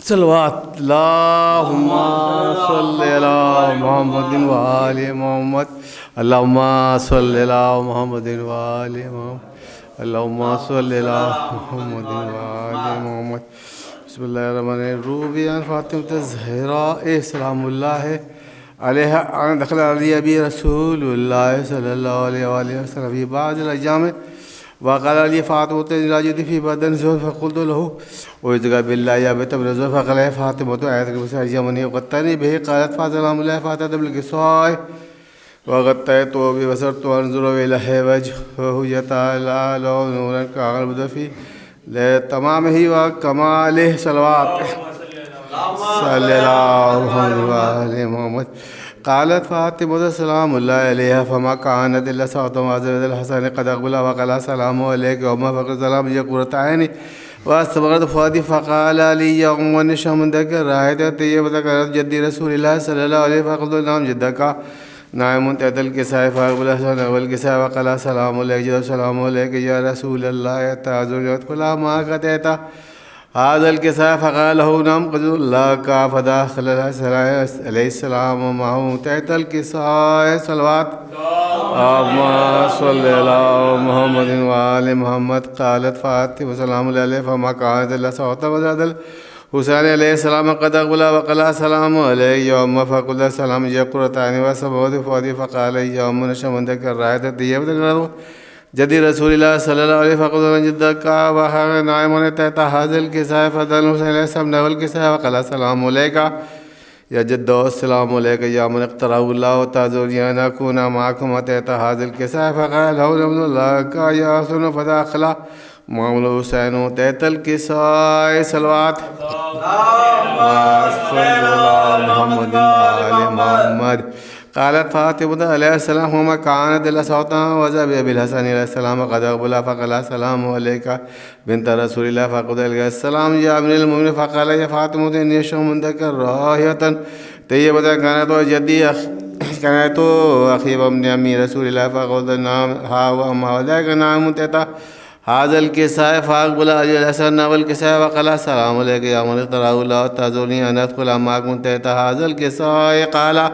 صلوات اللهم صل على محمد وآل محمد اللهم صل على محمد وآل محمد اللهم صل على محمد وآل محمد بسم الله الرحمن الرحيم روبي عن فاطمة الزهراء سلام الله عليها أن دخل علي أبي رسول الله صلى الله عليه وآله وسلم في بعض الأيام وقال لي فاطمة راجد في بدن زهر فقلت له ويذكر بالله يا بيت ابن زهر فقال يا فاطمة آياتك بسعجة مني وقتني به قالت فسلام الله فاتت بالقصاء وغطيت وبصرت وانظر إليه وجهه يتعالى له نورا كالبدر في لتمامه وكماله صلوات صلى الله عليه محمد قالت فاطمة سلام الله عليها فما كانت إلا صوت معزز الحسن قد أقبل وقال السلام عليك وما فقر سلام يقرة عيني واستبغرت فؤادي فقال لي يوم ونشا من ذكر رأيت طيبة كانت جدي رسول الله صلى الله عليه وسلم فقلت نعم جدك نائم تحت الكساء فأقبل الحسن والكساء وقال السلام عليك جد السلام عليك يا رسول الله تعذر يدخل ما قتيت هذا الكساء فقال له نعم قد الله فداخل عليه السلام ومعه تحت الكساء صلوات اللهم صل على محمد وآل محمد قالت فاطمة سلام عليه فما كانت إلا صوتا وزاد الحسين عليه السلام قد أقبل وقال السلام عليه يوم فقل السلام يقرة عيني وسبوت فؤادي فقال يوم نشا من ذكر رأيت طيبة جدي رسول الله صلى الله عليه وسلم جدك وحر نائم تحت هذا الكساء فدل حسين عليه السلام نول الكساء وقال السلام عليك يا جد السلام عليك يا من اقترأ الله تعذر أن أكون معكم تحت هذا الكساء فقال له الحمد لله يا حسن فداخل معه حسين تحت الكساء صلوات محمد وآل محمد قالت فاطمة عليه السلام وما كانت إلا صوتا وذهب بالحسن عليه السلام قد أقبل فقال السلام عليك بنت رسول الله فقد عليه السلام يا ابن المؤمنين فقال يا فاطمة إني أشم من ذكر راهية طيبة كانت جدي كانت أخي وابن أمي رسول الله فقلت نعم ها وما وذاك نعم تتا هذا الكساء فأقبل علي الحسن والكساء وقال السلام عليك يا من اختاره الله تعذرني أن أدخل معكم تحت هذا الكساء قال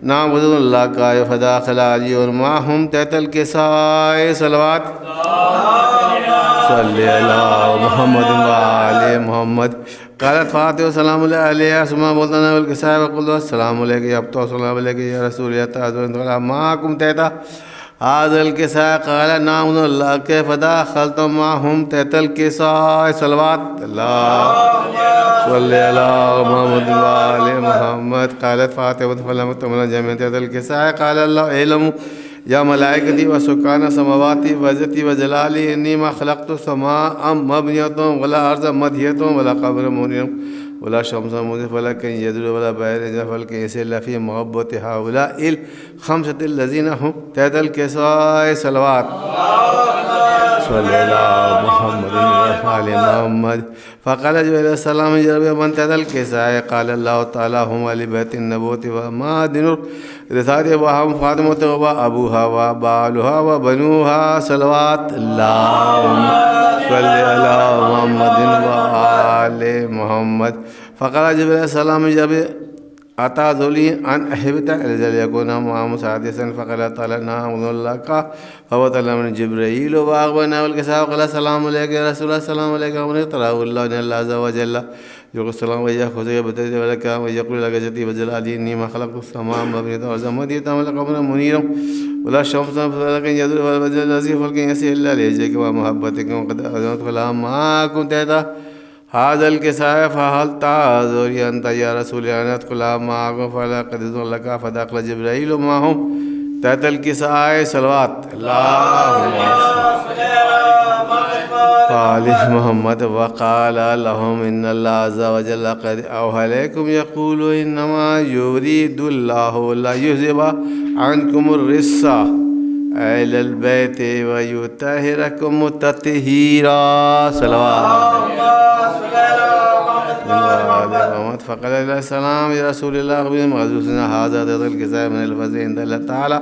نعم وجد الله کا فداخل علی اور معهم تحت الكساء صلوات صلی علی محمد وآل محمد قالت فاطمة سلام الله عليها ثم بولتنا والكساء وقلت السلام عليك يا أبطال السلام عليك يا رسول الله تعالى معكم تحت هذا الكساء قال نعم الله كيف دخلتم معهم تحت الكساء صلوات الله صلى على محمد وآل محمد قالت فاطمة فلما تمنى جميع تحت الكساء قال الله اعلموا يا ملائكتي وسكان سماواتي وعزتي وجلالي إني ما خلقت سماء مبنية ولا أرض مدهية ولا قبر منير ولا شمس مضيء ولكن يدر ولا بائر فلك إلا في محبة هؤلاء الخمسة الذين هم تحت الكساء صلوات صلى على محمد وآل محمد فقال جبريل السلام جربي من تحت الكساء قال الله تعالى هم لبيت النبوة ومعدن رسالة وهم فاطمة وأبوها وبالها وبنوها صلوات اللهم صل على محمد وآل محمد فقال جبريل السلام جربي أتى ذولي أن أحبت الرجال يكون معهم سادسا فقال تعالى نعم الله کا فوتل من جبريل وأغبنا والكساء وقال السلام عليك يا رسول الله السلام عليك ومن اقتراه الله جل عز وجل يقول السلام ويأخذ يبتدئ ولك ويقول لك جدي وجلالي إني ما خلقت السماء مبنية وزمدية ولا قمر منيرا ولا شمس فلكن يدر والوجه الذي فلك يسير إلا ليجيك ومحبتك وقد أذنت فلا ما كنت هذا هذا الكساء فهل تعذر أنت يا رسول الله أن أدخل معكم فلقد أذن لك فدخل جبريل معهم تحت الكساء صلوات اللهم صل على محمد وقال لهم إن الله عز وجل قد أوحى إليكم يقول إنما يريد الله لا يذهب عنكم الرجس أهل البيت ويطهركم تطهيرا صلوات محمد فقال علیہ السلام یا رسول اللہ قبل مغزوسنا هذا ذات الكساء من الفزع عند الله تعالى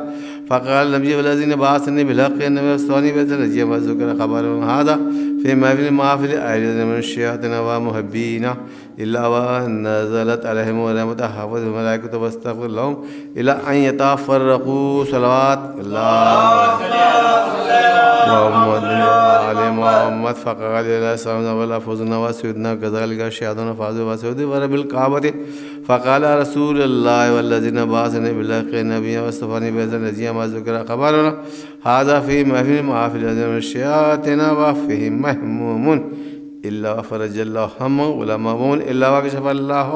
فقال النبي والذين بعثني بالحق النبي واستواني بذل ما ذكر خبر هذا في محافل أهل من الشياطين ومحبين إلا ونزلت عليهم ورحمة حفظ الملائكة واستغفر لهم إلى أن يتفرقوا صلوات محمد وعلى محمد فقال إلى السلام ولا فوزنا وسيدنا كذلك الشياطين فازوا وسيدنا ورب الكعبة فقال رسول الله والذين بعثني بالحق النبي واصطفاني بذل ما ذكر خبرنا هذا في محافل من الشياطين وفيهم مهموم إلا فرج الله همه ولا مهموم إلا وكشف الله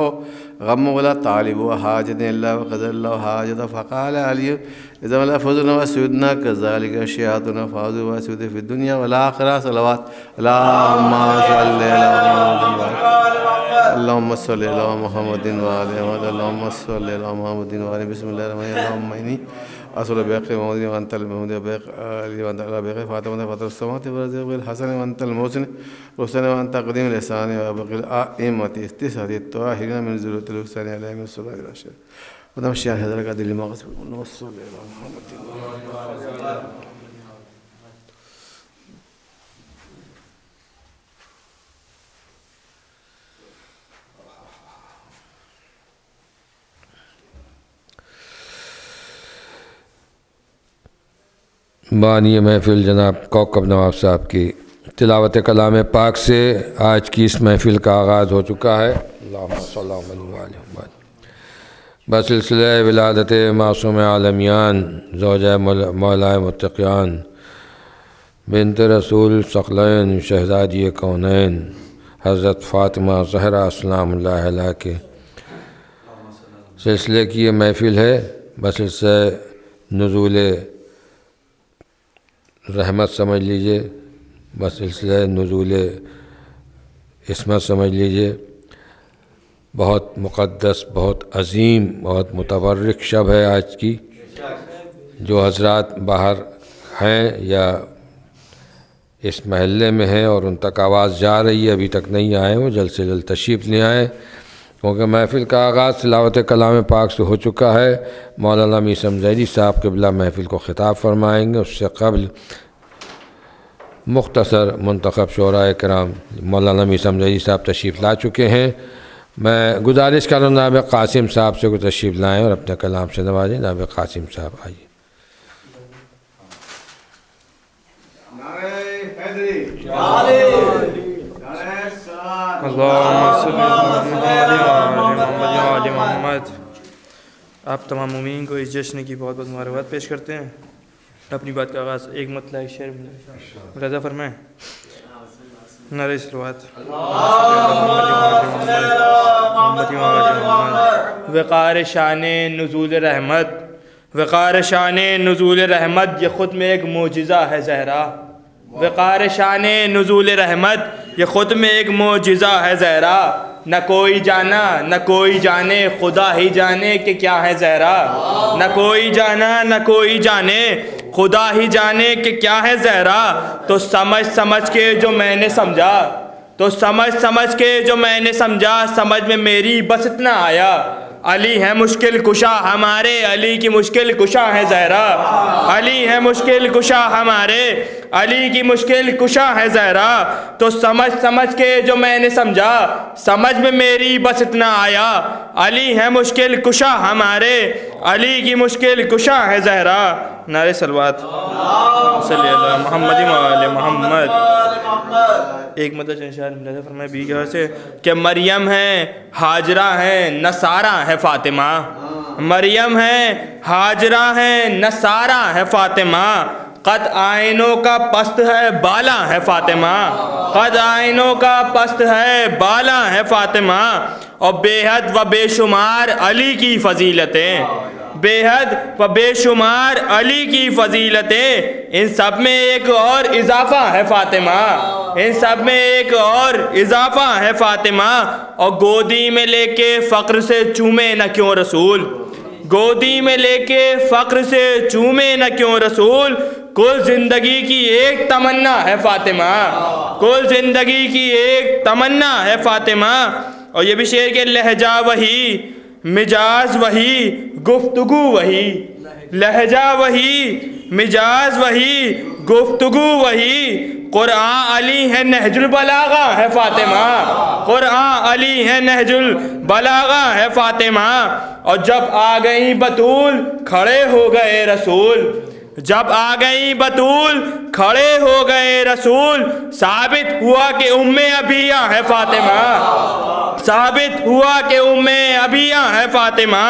غم ولا طالب وحاجة إلا وقضى الله حاجة فقال علي إذا ما فزنا وسيدنا كذلك الشياطين فازوا وسيد في الدنيا والآخرة صلوات اللهم صل على محمد اللهم صل على محمد وعلى محمد اللهم صل على محمد وعلى بسم الله الرحمن الرحيم اللهم إني أصل بيقي محمد وأنت المحمد بيقي وأنت على بيقي فاطمة فاطر السماوات والأرض الحسن وأنت المحسن رسل وأنت قديم الإحسان وبقي الأئمة استسهاد الطاهرين من ذرية الحسين عليهم الصلاة والسلام ودم الشيخ هذا لك دل ما قصب وصل على محمد بانی محفل جناب کوکب نواب صاحب کی تلاوت کلام پاک سے آج کی اس محفل کا آغاز ہو چکا ہے۔ اللہم صلی اللہ علیہ وسلم بسلسلہ ولادت معصوم عالمیان زوجہ مولا متقیان بنت رسول ثقلین شہزادی کونین حضرت فاطمہ زہرا السلام اللہ علیہ کے سلسلے کی یہ محفل ہے۔ بسلسلہ نزول رحمت سمجھ لیجئے، بسلسلہ نزول عصمت سمجھ لیجئے۔ بہت مقدس، بہت عظیم، بہت متبرک شب ہے آج کی۔ جو حضرات باہر ہیں یا اس محلے میں ہیں اور ان تک آواز جا رہی ہے، ابھی تک نہیں آئے، وہ جلد سے جلد تشریف لے آئیں، کیونکہ محفل کا آغاز تلاوت کلام پاک سے ہو چکا ہے۔ مولانا میثم ظہری صاحب قبلہ محفل کو خطاب فرمائیں گے۔ اس سے قبل مختصر منتخب شعراء کرام مولانا میثم ظہری صاحب تشریف لا چکے ہیں۔ میں گزارش کروں جناب قاسم صاحب سے کوئی تشریف لائیں اور اپنے کلام سے نوازیں۔ جناب قاسم صاحب آئیے۔ محمد۔ آپ تمام مومنین کو اس جشن کی بہت بہت مبارکباد پیش کرتے ہیں۔ اپنی بات کا آغاز ایک مطلع شعر میں رضا فرمائیں۔ نعرہ صلوات۔ وقار شان نزول رحمت، وقار شان نزول رحمت یہ خود میں ایک معجزہ ہے زہرا۔ وقار شان نزول رحمت یہ خود میں ایک معجزہ ہے زہرا۔ نہ کوئی جانا نہ کوئی جانے، خدا ہی جانے کہ کیا ہے زہرا۔ نہ کوئی جانا نہ کوئی جانے، خدا ہی جانے کہ کیا ہے زہرا۔ تو سمجھ سمجھ کے جو میں نے سمجھا، تو سمجھ سمجھ کے جو میں نے سمجھا، سمجھ میں میری بس اتنا آیا۔ علی ہے مشکل کشا ہمارے، علی کی مشکل کشا ہے زہرا۔ علی ہے مشکل کشا ہمارے، علی کی مشکل کشا ہے زہرا۔ تو سمجھ سمجھ کے جو میں نے سمجھا، سمجھ میں میری بس اتنا آیا۔ علی ہے مشکل کشا ہمارے، علی کی مشکل کشا ہے زہرا۔ نعرہ صلوات صلی اللہ محمد وعلی محمد۔ ایک مدد انشاء اللہ فرمائے بھی گھر سے کہ مریم ہے ہاجرہ ہے نصارہ ہے فاطمہ۔ مریم ہے ہاجرہ ہے نصارہ ہے فاطمہ۔ قد آئینوں کا پست ہے بالا ہے فاطمہ۔ قد آئینوں کا پست ہے بالا ہے فاطمہ۔ اور بے حد و بے شمار علی کی فضیلتیں، بے حد و بے شمار علی کی فضیلتیں، ان سب میں ایک اور اضافہ ہے فاطمہ۔ ان سب میں ایک اور اضافہ ہے فاطمہ۔ اور گودی میں لے کے فقر سے چومے نہ کیوں رسول، گودی میں لے کے فقر سے چومے نہ کیوں رسول۔ کل زندگی کی ایک تمنا ہے فاطمہ، کل زندگی کی ایک تمنا ہے فاطمہ۔ اور یہ بھی شعر کے لہجہ وہی، مجاز وہی، گفتگو وہی، لہجہ وہی، مجاز وہی، گفتگو وہی، قرآن علی ہے نہج البلاغہ ہے فاطمہ، قرآن علی ہے نہج البلاغہ ہے فاطمہ، اور جب آ گئی بطول کھڑے ہو گئے رسول، جب آ گئی بطول کھڑے ہو گئے رسول، ثابت ہوا کہ ام ابیہ ہے فاطمہ، ثابت ہوا کہ ام ابیہ ہے فاطمہ،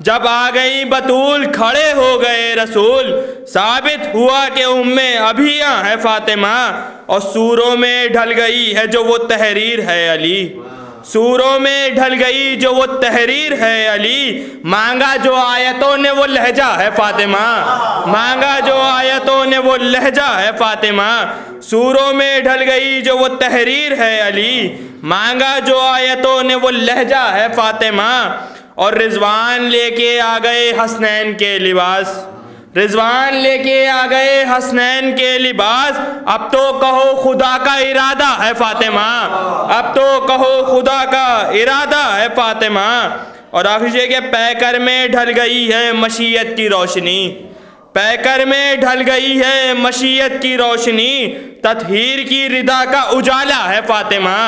جب آ گئی بطول کھڑے ہو گئے رسول، ثابت ہوا کہ ام ابیہ ہے فاطمہ، اور سوروں میں ڈھل گئی ہے جو وہ تحریر ہے علی، سوروں میں ڈھل گئی جو وہ تحریر ہے علی، مانگا جو آیتوں نے وہ لہجہ ہے فاطمہ، مانگا جو آیتوں نے وہ لہجہ ہے فاطمہ، سوروں میں ڈھل گئی جو وہ تحریر ہے علی، مانگا جو آیتوں نے وہ لہجہ ہے فاطمہ، اور رضوان لے کے آ گئے حسنین کے لباس، رضوان لے کے آ گئے حسنین کے لباس، اب تو کہو خدا کا ارادہ ہے فاطمہ، اب تو کہو خدا کا ارادہ ہے فاطمہ، اور آخر یہ کہ پیکر میں ڈھل گئی ہے مشیت کی روشنی، پیکر میں ڈھل گئی ہے مشیت کی روشنی، تطہیر کی ردا کا اجالا ہے فاطمہ،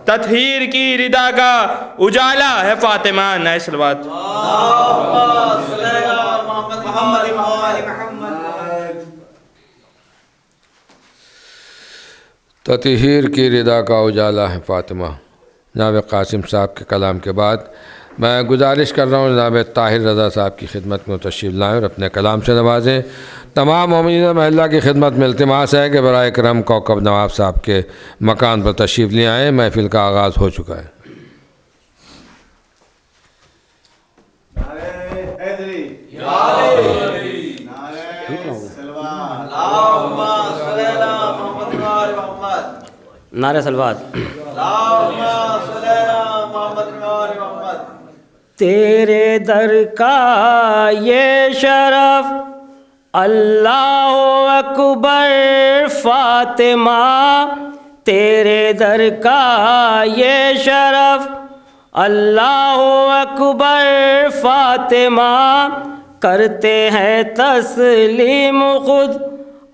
تطہیر کی ردا کا اجالا ہے فاطمہ۔ نئے صلوات۔ تطہیر کی ردا کا اجالا ہے فاطمہ۔ جناب قاسم صاحب کے کلام کے بعد میں گزارش کر رہا ہوں جناب طاہر رضا صاحب کی خدمت میں تشریف لائیں اور اپنے کلام سے نوازیں۔ تمام مومنین محلہ کی خدمت میں التماس ہے کہ برائے کرم کوکب نواب صاحب کے مکان پر تشریف لے آئیں۔ محفل کا آغاز ہو چکا ہے۔ نعرہ صلوات۔ تیرے در کا یہ شرف اللہ اکبر فاطمہ، تیرے در کا یہ شرف اللہ اکبر فاطمہ، کرتے ہیں تسلیم خود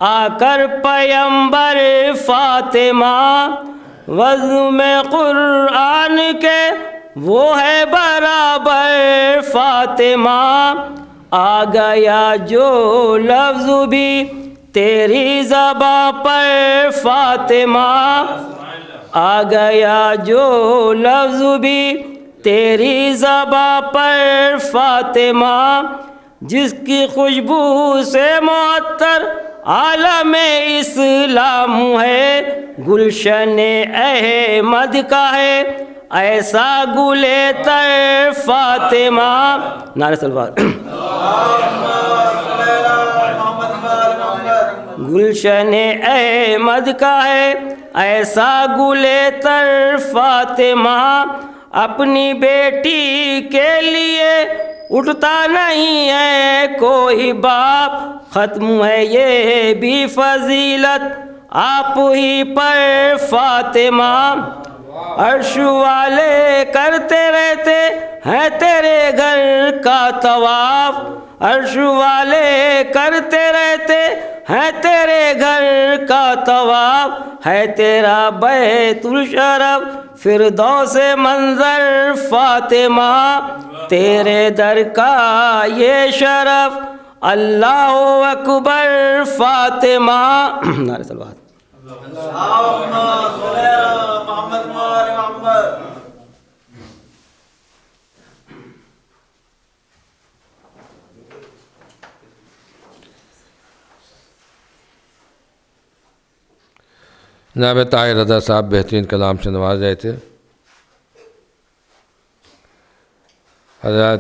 آ کر پیمبر فاطمہ، وزن میں قرآن کے وہ ہے برابر فاطمہ، آ گیا جو لفظ بھی تیری زباں پر فاطمہ، آ گیا جو لفظ بھی تیری زباں پر فاطمہ، جس کی خوشبو سے معطر عالم اسلام ہے، گلشن احمد کا ہے ایسا گل تر فاطمہ۔ نعرہ صلوات۔ گلشن احمد کا ہے ایسا گل تر فاطمہ، اپنی بیٹی کے لیے اٹھتا نہیں ہے کوئی باپ، ختم ہے یہ بھی فضیلت آپ ہی پر فاطمہ، عرش والے کرتے رہتے ہیں تیرے گھر کا طواف، عرش والے کرتے رہتے ہیں تیرے گھر کا طواف، ہے تیرا بیت الشرف فردوس منظر فاطمہ، تیرے در کا یہ شرف اللہ اکبر فاطمہ۔ نعرہ صلوات۔ جناب طاہر رضا صاحب بہترین کلام سے نواز رہے تھے۔ حضرات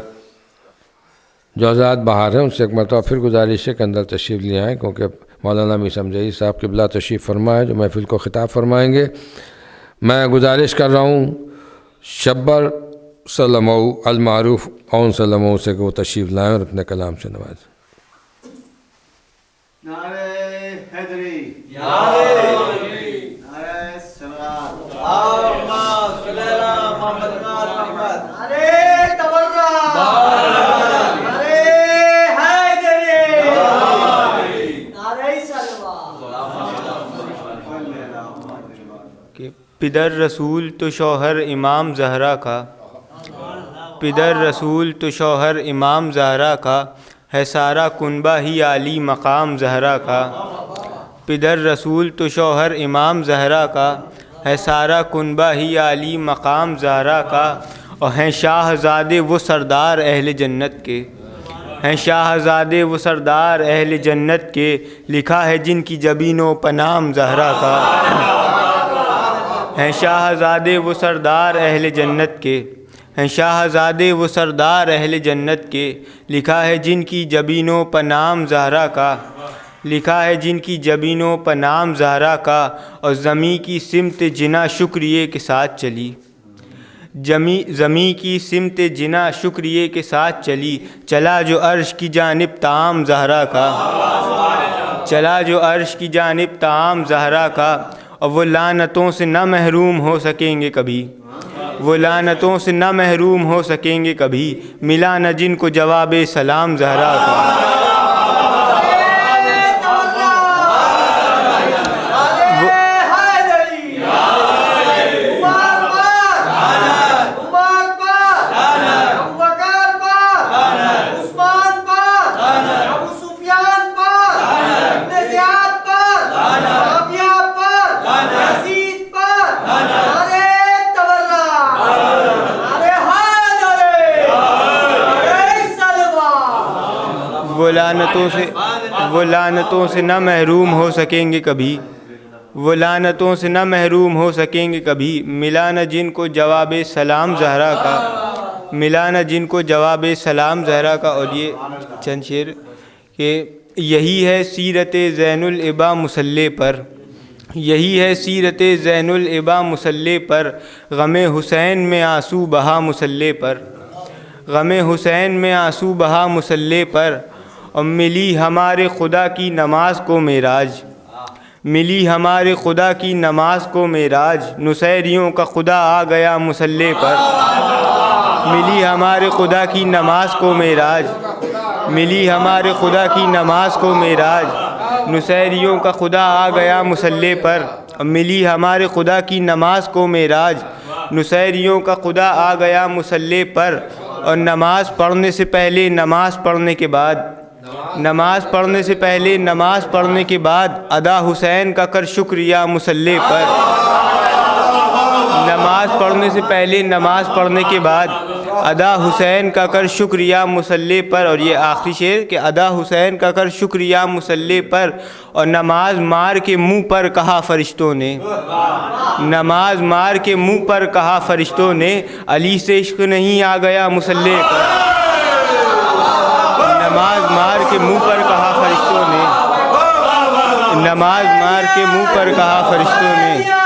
جو حضرات باہر ہیں ان سے ایک مرتبہ پھر گزارش ہے کہ اندر تشریف لے آئیں، کیونکہ مولانا میر سمجھائی صاحب قبلہ تشریف فرما ہے جو محفل کو خطاب فرمائیں گے۔ میں گزارش کر رہا ہوں شبر سلمو المعروف اون سلمو سے کہ وہ تشریف لائیں اور اپنے کلام سے نوازیں۔ نعرہ حیدری، نعرہ صلوات، پدر رسول تو شوہر امام زہرا کا، پدر رسول تو شوہر امام زہرا کا، ہے سارا کنبہ ہی عالی مقام زہرا کا، پدر رسول تو شوہر امام زہرا کا، ہے سارا کنبہ ہی عالی مقام زہرا کا، اور ہیں شاہزادے وہ سردار اہل جنت کے، ہیں شاہزادے وہ سردار اہل جنت کے، لکھا ہے جن کی جبینوں پہ نام زہرا کا، ہیں شاہزادے وہ سردار اہل جنت کے، ہیں شاہزادے وہ سردار اہل جنت کے، لکھا ہے جن کی جبینوں پہ نام زہرا کا، لکھا ہے جن کی جبینوں پہ نام زہرا کا، اور زمیں کی سمت جنا شکریہ کے ساتھ چلی، زمیں کی سمت جنا شکریہ کے ساتھ چلی، چلا جو عرش کی جانب طعام زہرا کا، چلا جو عرش کی جانب طعام زہرا کا، اور وہ لعنتوں سے نہ محروم ہو سکیں گے کبھی، وہ لعنتوں سے نہ محروم ہو سکیں گے کبھی، ملا نہ جن کو جواب سلام زہرا کا، وہ لعنتوں سے نہ محروم ہو سکیں گے کبھی، وہ لعنتوں سے نہ محروم ہو سکیں گے کبھی، ملا نہ جن کو جواب سلام زہرا کا، ملا نہ جن کو جواب سلام زہرا کا۔ اور یہ چند شعر کہ یہی ہے سیرت زین العبا مسلح پر، یہی ہے سیرت زین العبا مسلح پر، غم حسین میں آنسو بہا مسلح پر، غم حسین میں آنسو بہا مسلح پر، اور ملی ہمارے خدا کی نماز کو معراج، ملی ہمارے خدا کی نماز کو معراج، نصیریوں کا خدا آ گیا مسلح پر، ملی ہمارے خدا کی نماز کو معراج، ملی ہمارے خدا کی نماز کو معراج، نصیریوں کا خدا آ گیا مسلح پر، اور ملی ہمارے خدا کی نماز کو معراج، نصیریوں کا خدا آ گیا مسلح پر، اور نماز پڑھنے سے پہلے نماز پڑھنے کے بعد، نماز پڑھنے سے پہلے نماز پڑھنے کے بعد ادا حسین کا کر شکریہ مسلح پر، نماز پڑھنے سے پہلے نماز پڑھنے کے بعد ادا حسین کا کر شکریہ مسلح پر۔ اور یہ آخری شعر کہ ادا حسین کا کر شکریہ مسلح پر، اور نماز مار کے منہ پر کہا فرشتوں نے، نماز مار کے منہ پر کہا فرشتوں نے، علی سے عشق نہیں آ گیا مسلح پر، نماز مار کے منہ پر کہا فرشتوں نے، نماز مار کے منہ پر کہا فرشتوں نے۔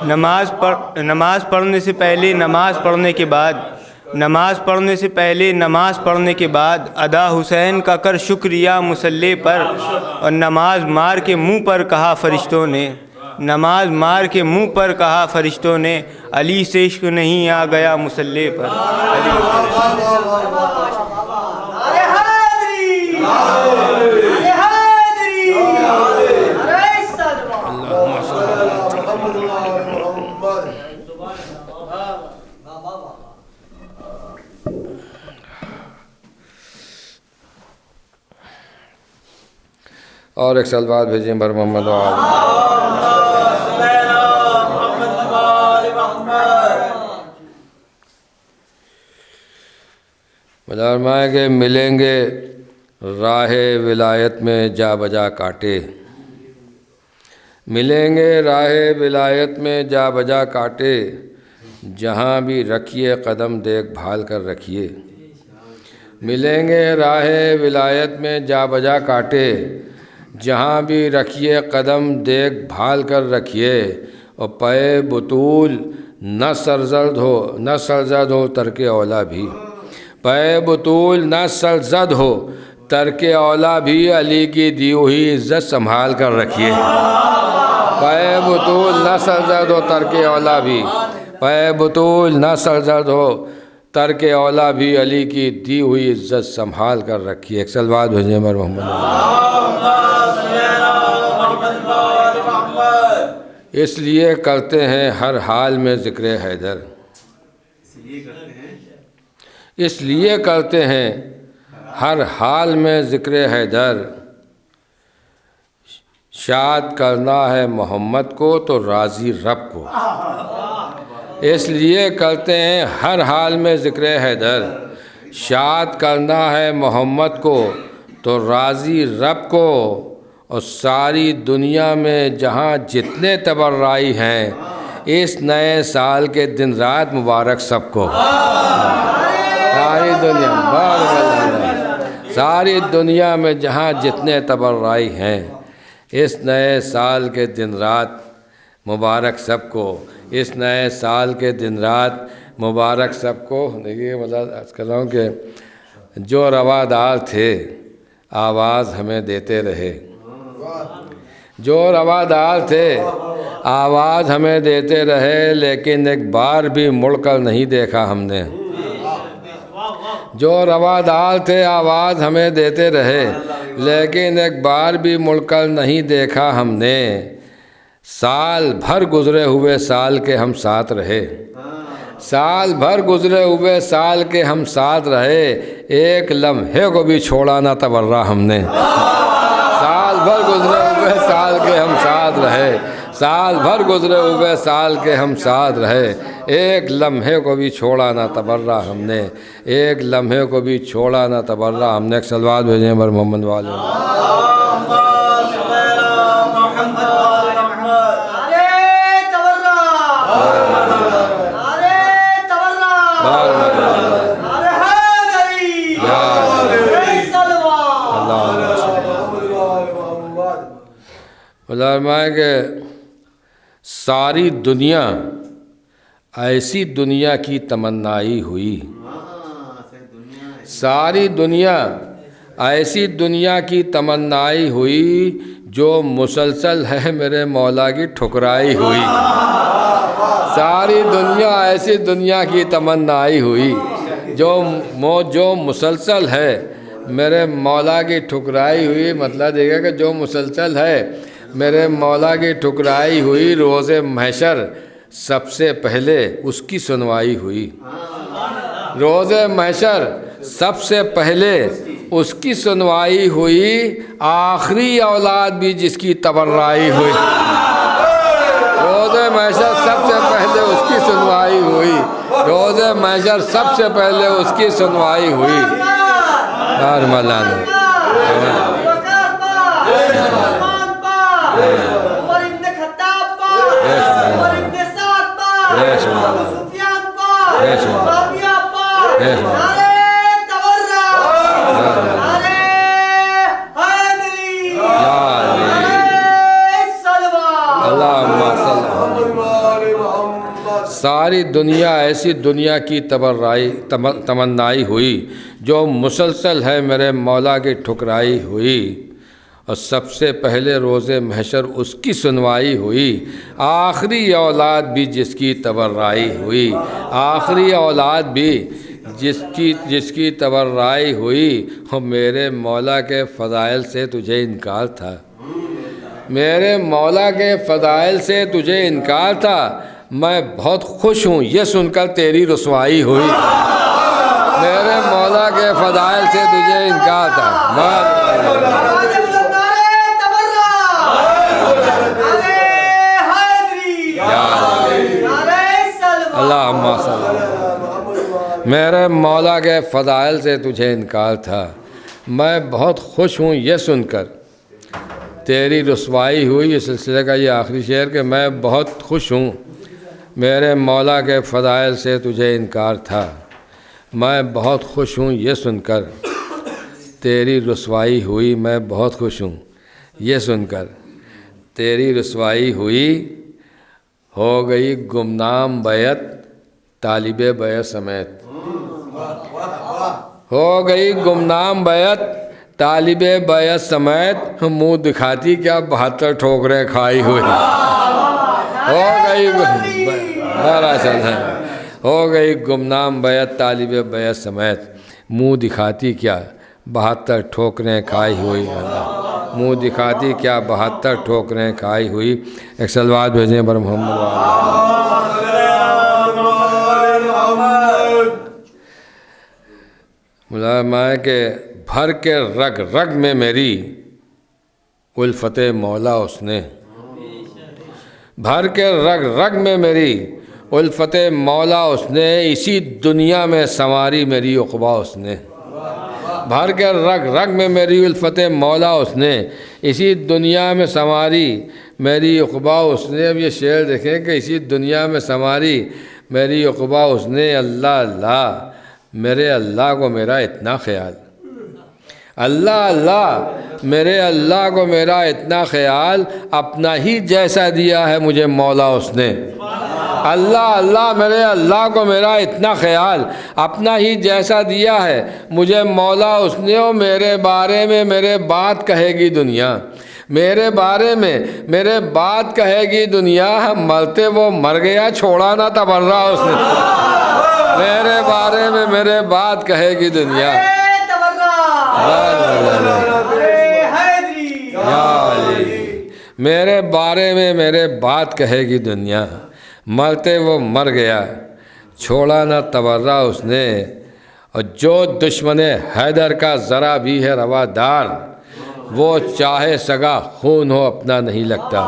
نماز پڑھنے سے پہلے نماز پڑھنے کے بعد، نماز پڑھنے سے پہلے نماز پڑھنے کے بعد ادا حسین کا کر شکریہ مسلح پر، اور نماز مار کے منہ پر کہا فرشتوں نے، نماز مار کے منہ پر کہا فرشتوں نے، علی سے عشق نہیں آ گیا مسلح پر۔ اور ایک سلوات بھیجیں بر محمد و آل فرمائیں کہ ملیں گے راہ ولایت میں جا بجا کاٹے، ملیں گے راہ ولایت میں جا بجا کاٹے، جہاں بھی رکھیے قدم دیکھ بھال کر رکھیے، ملیں گے راہ ولایت میں جا بجا کاٹے، جہاں بھی رکھیے قدم دیکھ بھال کر رکھیے، اور پے بطول نہ سرزد ہو ترک اولا بھی، پے بطول نہ سرزد ہو ترک اولا بھی علی کی دی ہوئی عزت سنبھال کر رکھیے۔ پے بطول نہ سرزد ہو ترک اولا بھی، پے بطول نہ سرزد ہو ترک اولا بھی علی کی دی ہوئی عزت سنبھال کر رکھیے۔ ایک صلوات بھیجیں بر محمد۔ اس لیے کرتے ہیں ہر حال میں ذکر حیدر، اس لیے کرتے ہیں ہر حال میں ذکر حیدر، شاد کرنا ہے محمد کو تو راضی رب کو۔ اس لیے کرتے ہیں ہر حال میں ذکر حیدر، شاد کرنا ہے محمد کو تو راضی رب کو، اور ساری دنیا میں جہاں جتنے تبرعی ہیں اس نئے سال کے دن رات مبارک سب کو۔ ساری دنیا ساری دنیا میں جہاں جتنے تبرعی ہیں اس نئے سال کے دن رات مبارک سب کو، اس نئے سال کے دن رات مبارک سب کو۔ دیکھیے عرض کر رہا ہوں کہ جو روادار تھے آواز ہمیں دیتے رہے، جو روادار تھے آواز ہمیں دیتے رہے، لیکن ایک بار بھی مڑ کر نہیں دیکھا ہم نے۔ جو روادار تھے آواز ہمیں دیتے رہے، لیکن ایک بار بھی مڑ کر نہیں دیکھا ہم نے۔ سال بھر گزرے ہوئے سال کے ہم ساتھ رہے، سال بھر گزرے ہوئے سال کے ہم ساتھ رہے، ایک لمحے کو بھی چھوڑا نہ تبرہ ہم نے۔ سال بھر گزرے ہوئے سال کے ہم ساتھ رہے، سال بھر گزرے ہوئے سال کے ہم ساتھ رہے، ایک لمحے کو بھی چھوڑا نہ تبرہ ہم نے، ایک لمحے کو بھی چھوڑا نہ تبرہ ہم نے۔ ایک صلوات بھیجیں بر محمد والے۔ فرمایا کہ ساری دنیا ایسی دنیا کی تمنائی ہوئی، ساری دنیا ایسی دنیا کی تمنائی ہوئی جو مسلسل ہے میرے مولا کی ٹھکرائی ہوئی۔ ساری دنیا ایسی دنیا کی تمنائی ہوئی جو مسلسل ہے میرے مولا کی ٹھکرائی ہوئی۔ مطلب دیکھا کہ جو مسلسل ہے میرے مولا کی ٹھکرائی ہوئی، روز محشر سب سے پہلے اس کی سنوائی ہوئی۔ روز محشر سب سے پہلے اس کی سنوائی ہوئی، آخری اولاد بھی جس کی تبرعی ہوئی۔ روز محشر سب سے پہلے اس کی سنوائی ہوئی، روز محشر سب سے پہلے اس کی سنوائی ہوئی۔ یار مولانا ساری دنیا ایسی دنیا کی تمنائی ہوئی جو مسلسل ہے میرے مولا کی ٹھکرائی ہوئی، اور سب سے پہلے روز محشر اس کی سنوائی ہوئی، آخری اولاد بھی جس کی تبرعی ہوئی، آخری اولاد بھی جس کی تبرعی ہوئی۔ اور میرے مولا کے فضائل سے تجھے انکار تھا، میرے مولا کے فضائل سے تجھے انکار تھا، میں بہت خوش ہوں یہ سن کر تیری رسوائی ہوئی۔ میرے مولا کے فضائل سے تجھے انکار تھا، اللہم صلی اللہ، میرے مولا کے فضائل سے تجھے انکار تھا، میں بہت خوش ہوں یہ سن کر تیری رسوائی ہوئی۔ اس سلسلے کا یہ آخری شعر کہ میں بہت خوش ہوں میرے مولا کے فضائل سے تجھے انکار تھا، میں بہت خوش ہوں یہ سن کر تیری رسوائی ہوئی، میں بہت خوش ہوں یہ سن کر تیری رسوائی ہوئی۔ ہو گئی گمنام بیعت طالب بیعت سمیت، ہو گئی گمنام بیعت طالب بیعت سمیت منہ دکھاتی کیا 72 ٹھوکریں کھائی ہوئی ہو گئی ہو گئی گمنام بیعت طالب بیعت سمیت منہ دکھاتی کیا 72 ٹھوکریں کھائی ہوئی منہ دکھاتی کیا 72 ٹھوکریں کھائی ہوئی. ایک صلوات بھیجیں بر محمد ملازمہ ہے کہ بھر کے رگ رگ میں میری الفت مولا اس نے، بھر کے رگ رگ میں میری الفت مولا اس نے، اسی دنیا میں سنواری میری عقبا اس نے. بھر کے رگ رگ میں میری الفت مولا اس نے، اسی دنیا میں سنواری میری عقبا اس نے. اب یہ شعر دیکھیں کہ اسی دنیا میں سنواری میری عقبا اس نے. اللہ اللہ میرے اللہ کو میرا اتنا خیال، اللہ اللہ میرے اللہ کو میرا اتنا خیال، اپنا ہی جیسا دیا ہے مجھے مولا اس نے. اللہ اللہ میرے اللہ کو میرا اتنا خیال، اپنا ہی جیسا دیا ہے مجھے مولا اس نے. اور میرے بارے میں میرے بات کہے گی دنیا، میرے بارے میں میرے بات کہے گی دنیا، مرتے وہ مر گیا چھوڑا نہ تبرہ اس نے. میرے بارے میں میرے بات کہے گی دنیا، میرے بارے میں میرے بات کہے گی دنیا، مرتے وہ مر گیا چھوڑا نہ تبرہ اس نے. اور جو دشمن حیدر کا ذرا بھی ہے روادار، وہ چاہے سگا خون ہو اپنا نہیں لگتا.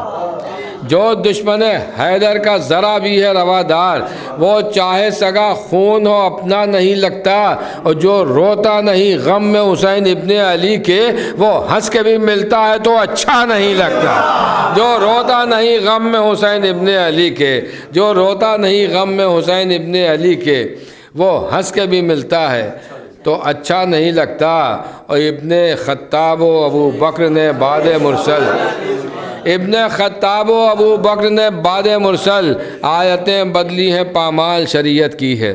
جو دشمن حیدر کا ذرا بھی ہے روادار، وہ چاہے سگا خون ہو اپنا نہیں لگتا. اور جو روتا نہیں غم میں حسین ابن علی کے، وہ ہنس کے بھی ملتا ہے تو اچھا نہیں لگتا. جو روتا نہیں غم میں حسین ابن علی کے، جو روتا نہیں غم میں حسین ابن علی کے، وہ ہنس کے بھی ملتا ہے تو اچھا نہیں لگتا. اور ابن خطاب و ابو بکر نے بعد مرسل، ابن خطاب و ابو بکر نے بعد مرسل آیتیں بدلی ہیں پامال شریعت کی ہے.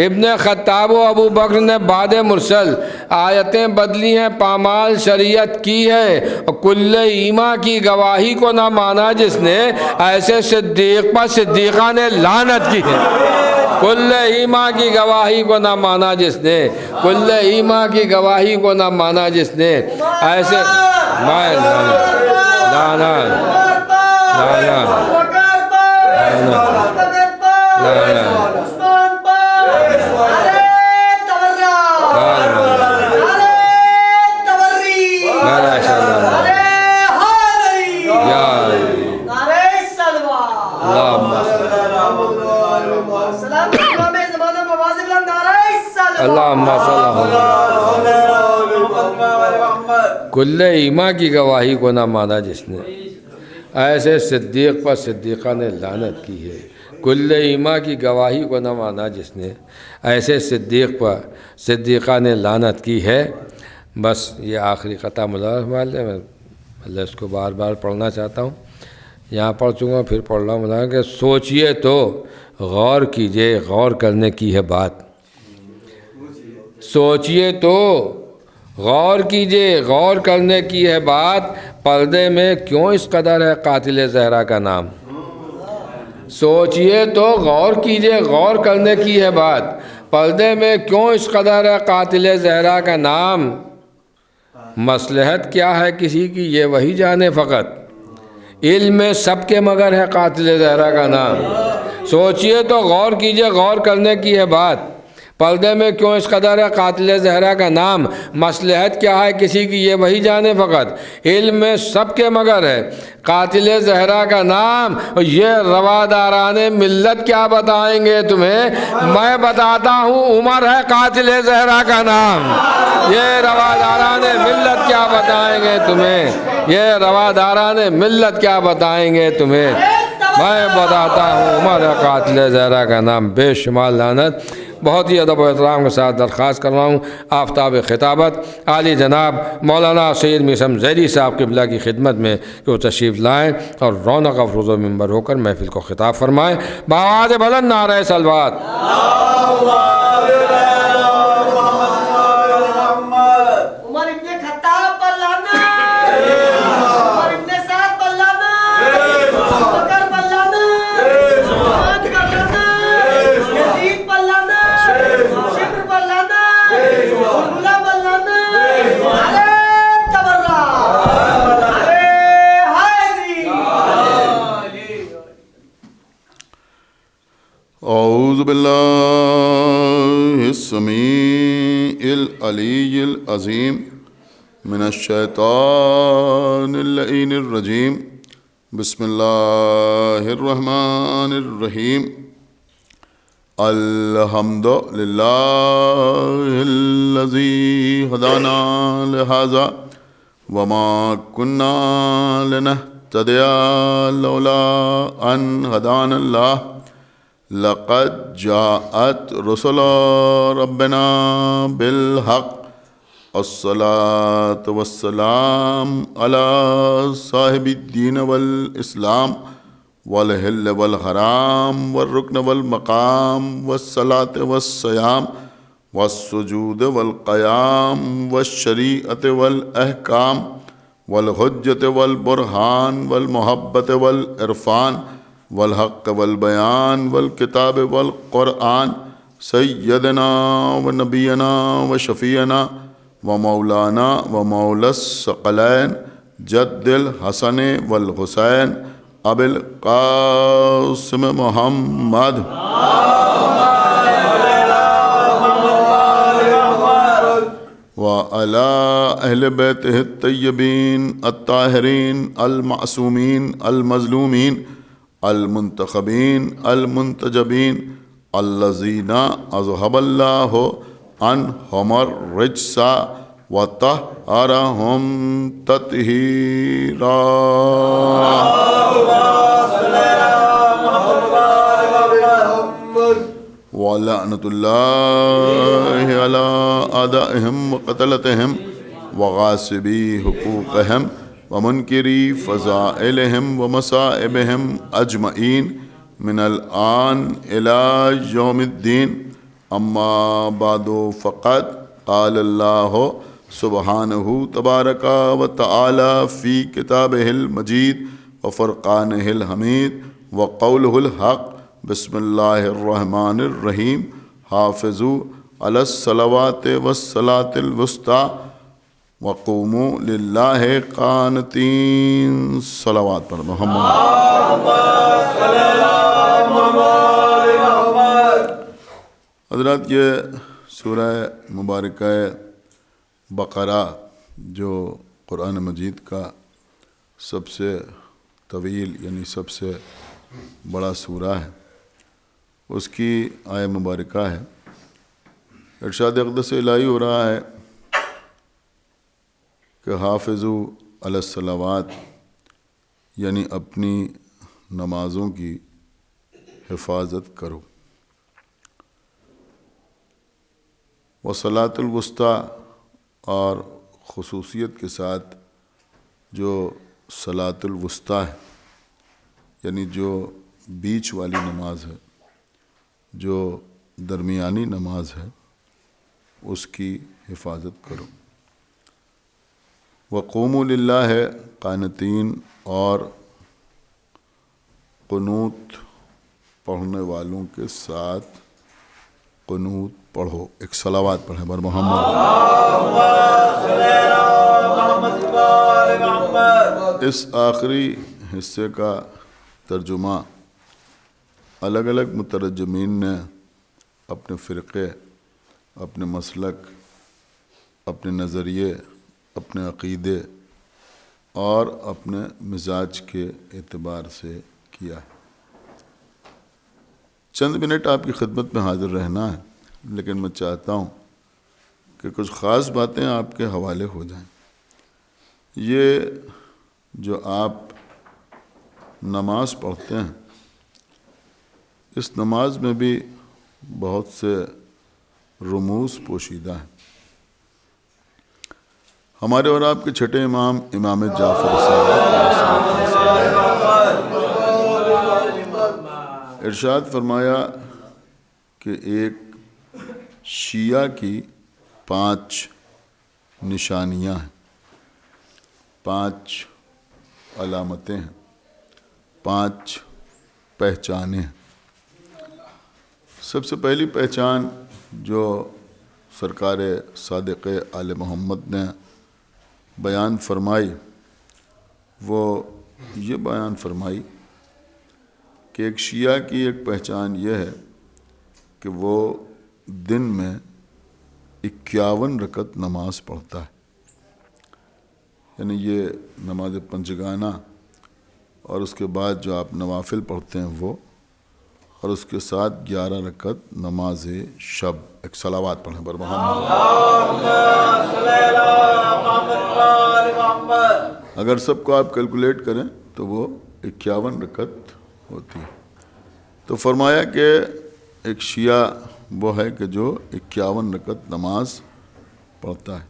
ابن خطاب و ابو بکر نے بعد مرسل آیتیں بدلی ہیں پامال شریعت کی ہے. اور کل ایما کی گواہی کو نہ مانا جس نے، ایسے صدیق پر صدیقہ نے لعنت کی ہے. کل ایما کی گواہی کو نہ مانا جس نے، کل ایما کی گواہی کو نہ مانا جس نے، ایسے کل ایما کی گواہی کو نہ مانا جس نے، ایسے صدیق پر صدیقہ نے لعنت کی ہے. کل ایما کی گواہی کو نہ مانا جس نے، ایسے صدیق پر صدیقہ نے لعنت کی ہے. بس یہ آخری قطعہ ملاحظہ میں اللہ اس کو بار بار پڑھنا چاہتا ہوں. یہاں پڑھ چکا ہوں پھر پڑھ رہا ہوں. ملاحظہ کہ سوچئے تو غور کیجئے، غور کرنے کی ہے بات. سوچئے تو غور کیجئے، غور کرنے کی ہے بات، پردے میں کیوں اس قدر ہے قاتل زہرا کا نام. سوچئے تو غور کیجئے، غور کرنے کی ہے بات، پردے میں کیوں اس قدر ہے قاتل زہرا کا نام. مصلحت کیا ہے کسی کی یہ وہی جانے فقط، علم میں سب کے مگر ہے قاتل زہرا کا نام. سوچئے تو غور کیجئے، غور کرنے کی ہے بات، پردے میں کیوں اس قدر ہے قاتل زہرا کا نام. مصلحت کیا ہے کسی کی یہ وہی جانے فقط، علم میں سب کے مگر ہے قاتل زہرا کا نام. یہ رواداران ملت کیا بتائیں گے تمہیں، میں بتاتا ہوں عمر ہے قاتل زہرا کا نام. یہ رواداران ملت کیا بتائیں گے تمہیں، یہ رواداران ملت کیا بتائیں گے تمہیں، میں بتاتا ہوں عمر ہے قاتل زہرا کا نام. بے شمار لعنت. بہت ہی ادب و احترام کے ساتھ درخواست کر رہا ہوں آفتاب خطابت عالی جناب مولانا سید میثم ذیلی صاحب قبلہ کی خدمت میں کہ وہ تشریف لائیں اور رونق افروز و منبر ہو کر محفل کو خطاب فرمائیں. بآواز بلند نعرہ صلوات. عمر ابن خطاب اعوذ باللہ السمیع العلی العظیم من الشیطان اللعین الرجیم بسم اللہ الرحمن الرحیم الحمد للہ الذی ہدانا لہذا وما کننا لنہتدی لولا ان ہدانا اللہ لقد جاءت رسل ربنا بالحق الصلاة والسلام على صاحب الدین والاسلام والحل والحرام والرکن والمقام والصلاة والصیام والسجود والقیام والشریعت والاحکام والحجت والبرہان والمحبت والعرفان والحق والبیان والکتاب والقرآن سیدنا و نبینا و شفیعنا و مولانا و مولا الثقلین جد الحسن والحسین ابی القاسم محمد وعلی اہل بیتہ الطیبین الطاہرین المعصومین المظلومین المنتخبین المنتجبین الذین اذہب اللہ عنہم الرجس وطہرہم تطہیرا وَلَعْنَةُ اللَّهِ عَلَىٰ أَعْدَائِهِمْ وَقَتْلَتِهِمْ وَغَاصِبِي حُقُوقِهِمْ وَمُنْكِرِي فَضَائِلِهِمْ وَمَصَائِبِهِمْ أَجْمَعِينَ مِنَ الْآنِ إِلَىٰ يَوْمِ الدِّينِ أَمَّا بَعْدُ فَقَدْ قَالَ اللَّهُ سُبْحَانَهُ تَبَارَكَ وَتَعَالَى فِي كِتَابِهِ الْمَجِيدِ وَفُرْقَانِهِ الْحَمِيدِ وَقَوْلِهِ الْحَقِّ بسم اللہ الرحمن الرحیم حافظوا علی الصلوات والصلاة الوسطی وقوموا للہ قانتین صلوات پر محمد حضرات، یہ سورہ مبارکہ بقرہ جو قرآن مجید کا سب سے طویل یعنی سب سے بڑا سورہ ہے، اس کی آیہ مبارکہ ہے۔ ارشاد اقدس الہی ہو رہا ہے کہ حافظوا علی الصلوات، یعنی اپنی نمازوں کی حفاظت کرو، والصلاۃ الوسطی، اور خصوصیت کے ساتھ جو صلاۃ الوسطی ہے یعنی جو بیچ والی نماز ہے، جو درمیانی نماز ہے، اس کی حفاظت کرو۔ وقوموا للہ قانتین، اور قنوت پڑھنے والوں کے ساتھ قنوت پڑھو۔ ایک صلوات پڑھیں بر محمد۔ اس آخری حصے کا ترجمہ الگ الگ مترجمین نے اپنے فرقے، اپنے مسلک، اپنے نظریے، اپنے عقیدے اور اپنے مزاج کے اعتبار سے کیا ہے۔ چند منٹ آپ کی خدمت میں حاضر رہنا ہے، لیکن میں چاہتا ہوں کہ کچھ خاص باتیں آپ کے حوالے ہو جائیں۔ یہ جو آپ نماز پڑھتے ہیں، اس نماز میں بھی بہت سے رموز پوشیدہ ہیں۔ ہمارے اور آپ کے چھٹے امام، امام جعفر صاحب ارشاد فرمایا کہ ایک شیعہ کی 5 نشانیاں ہیں، 5 علامتیں ہیں، 5 پہچانیں ہیں۔ سب سے پہلی پہچان جو سرکار صادق آل محمد نے بیان فرمائی، وہ یہ بیان فرمائی کہ ایک شیعہ کی ایک پہچان یہ ہے کہ وہ دن میں 51 رکعت نماز پڑھتا ہے، یعنی یہ نماز پنجگانہ اور اس کے بعد جو آپ نوافل پڑھتے ہیں وہ، اور اس کے ساتھ 11 رکعت نماز شب۔ ایک صلوات پڑھیں بر محمد۔ اگر سب کو آپ کیلکولیٹ کریں تو وہ 51 رکعت ہوتی ہے۔ تو فرمایا کہ ایک شیعہ وہ ہے کہ جو 51 رکعت نماز پڑھتا ہے۔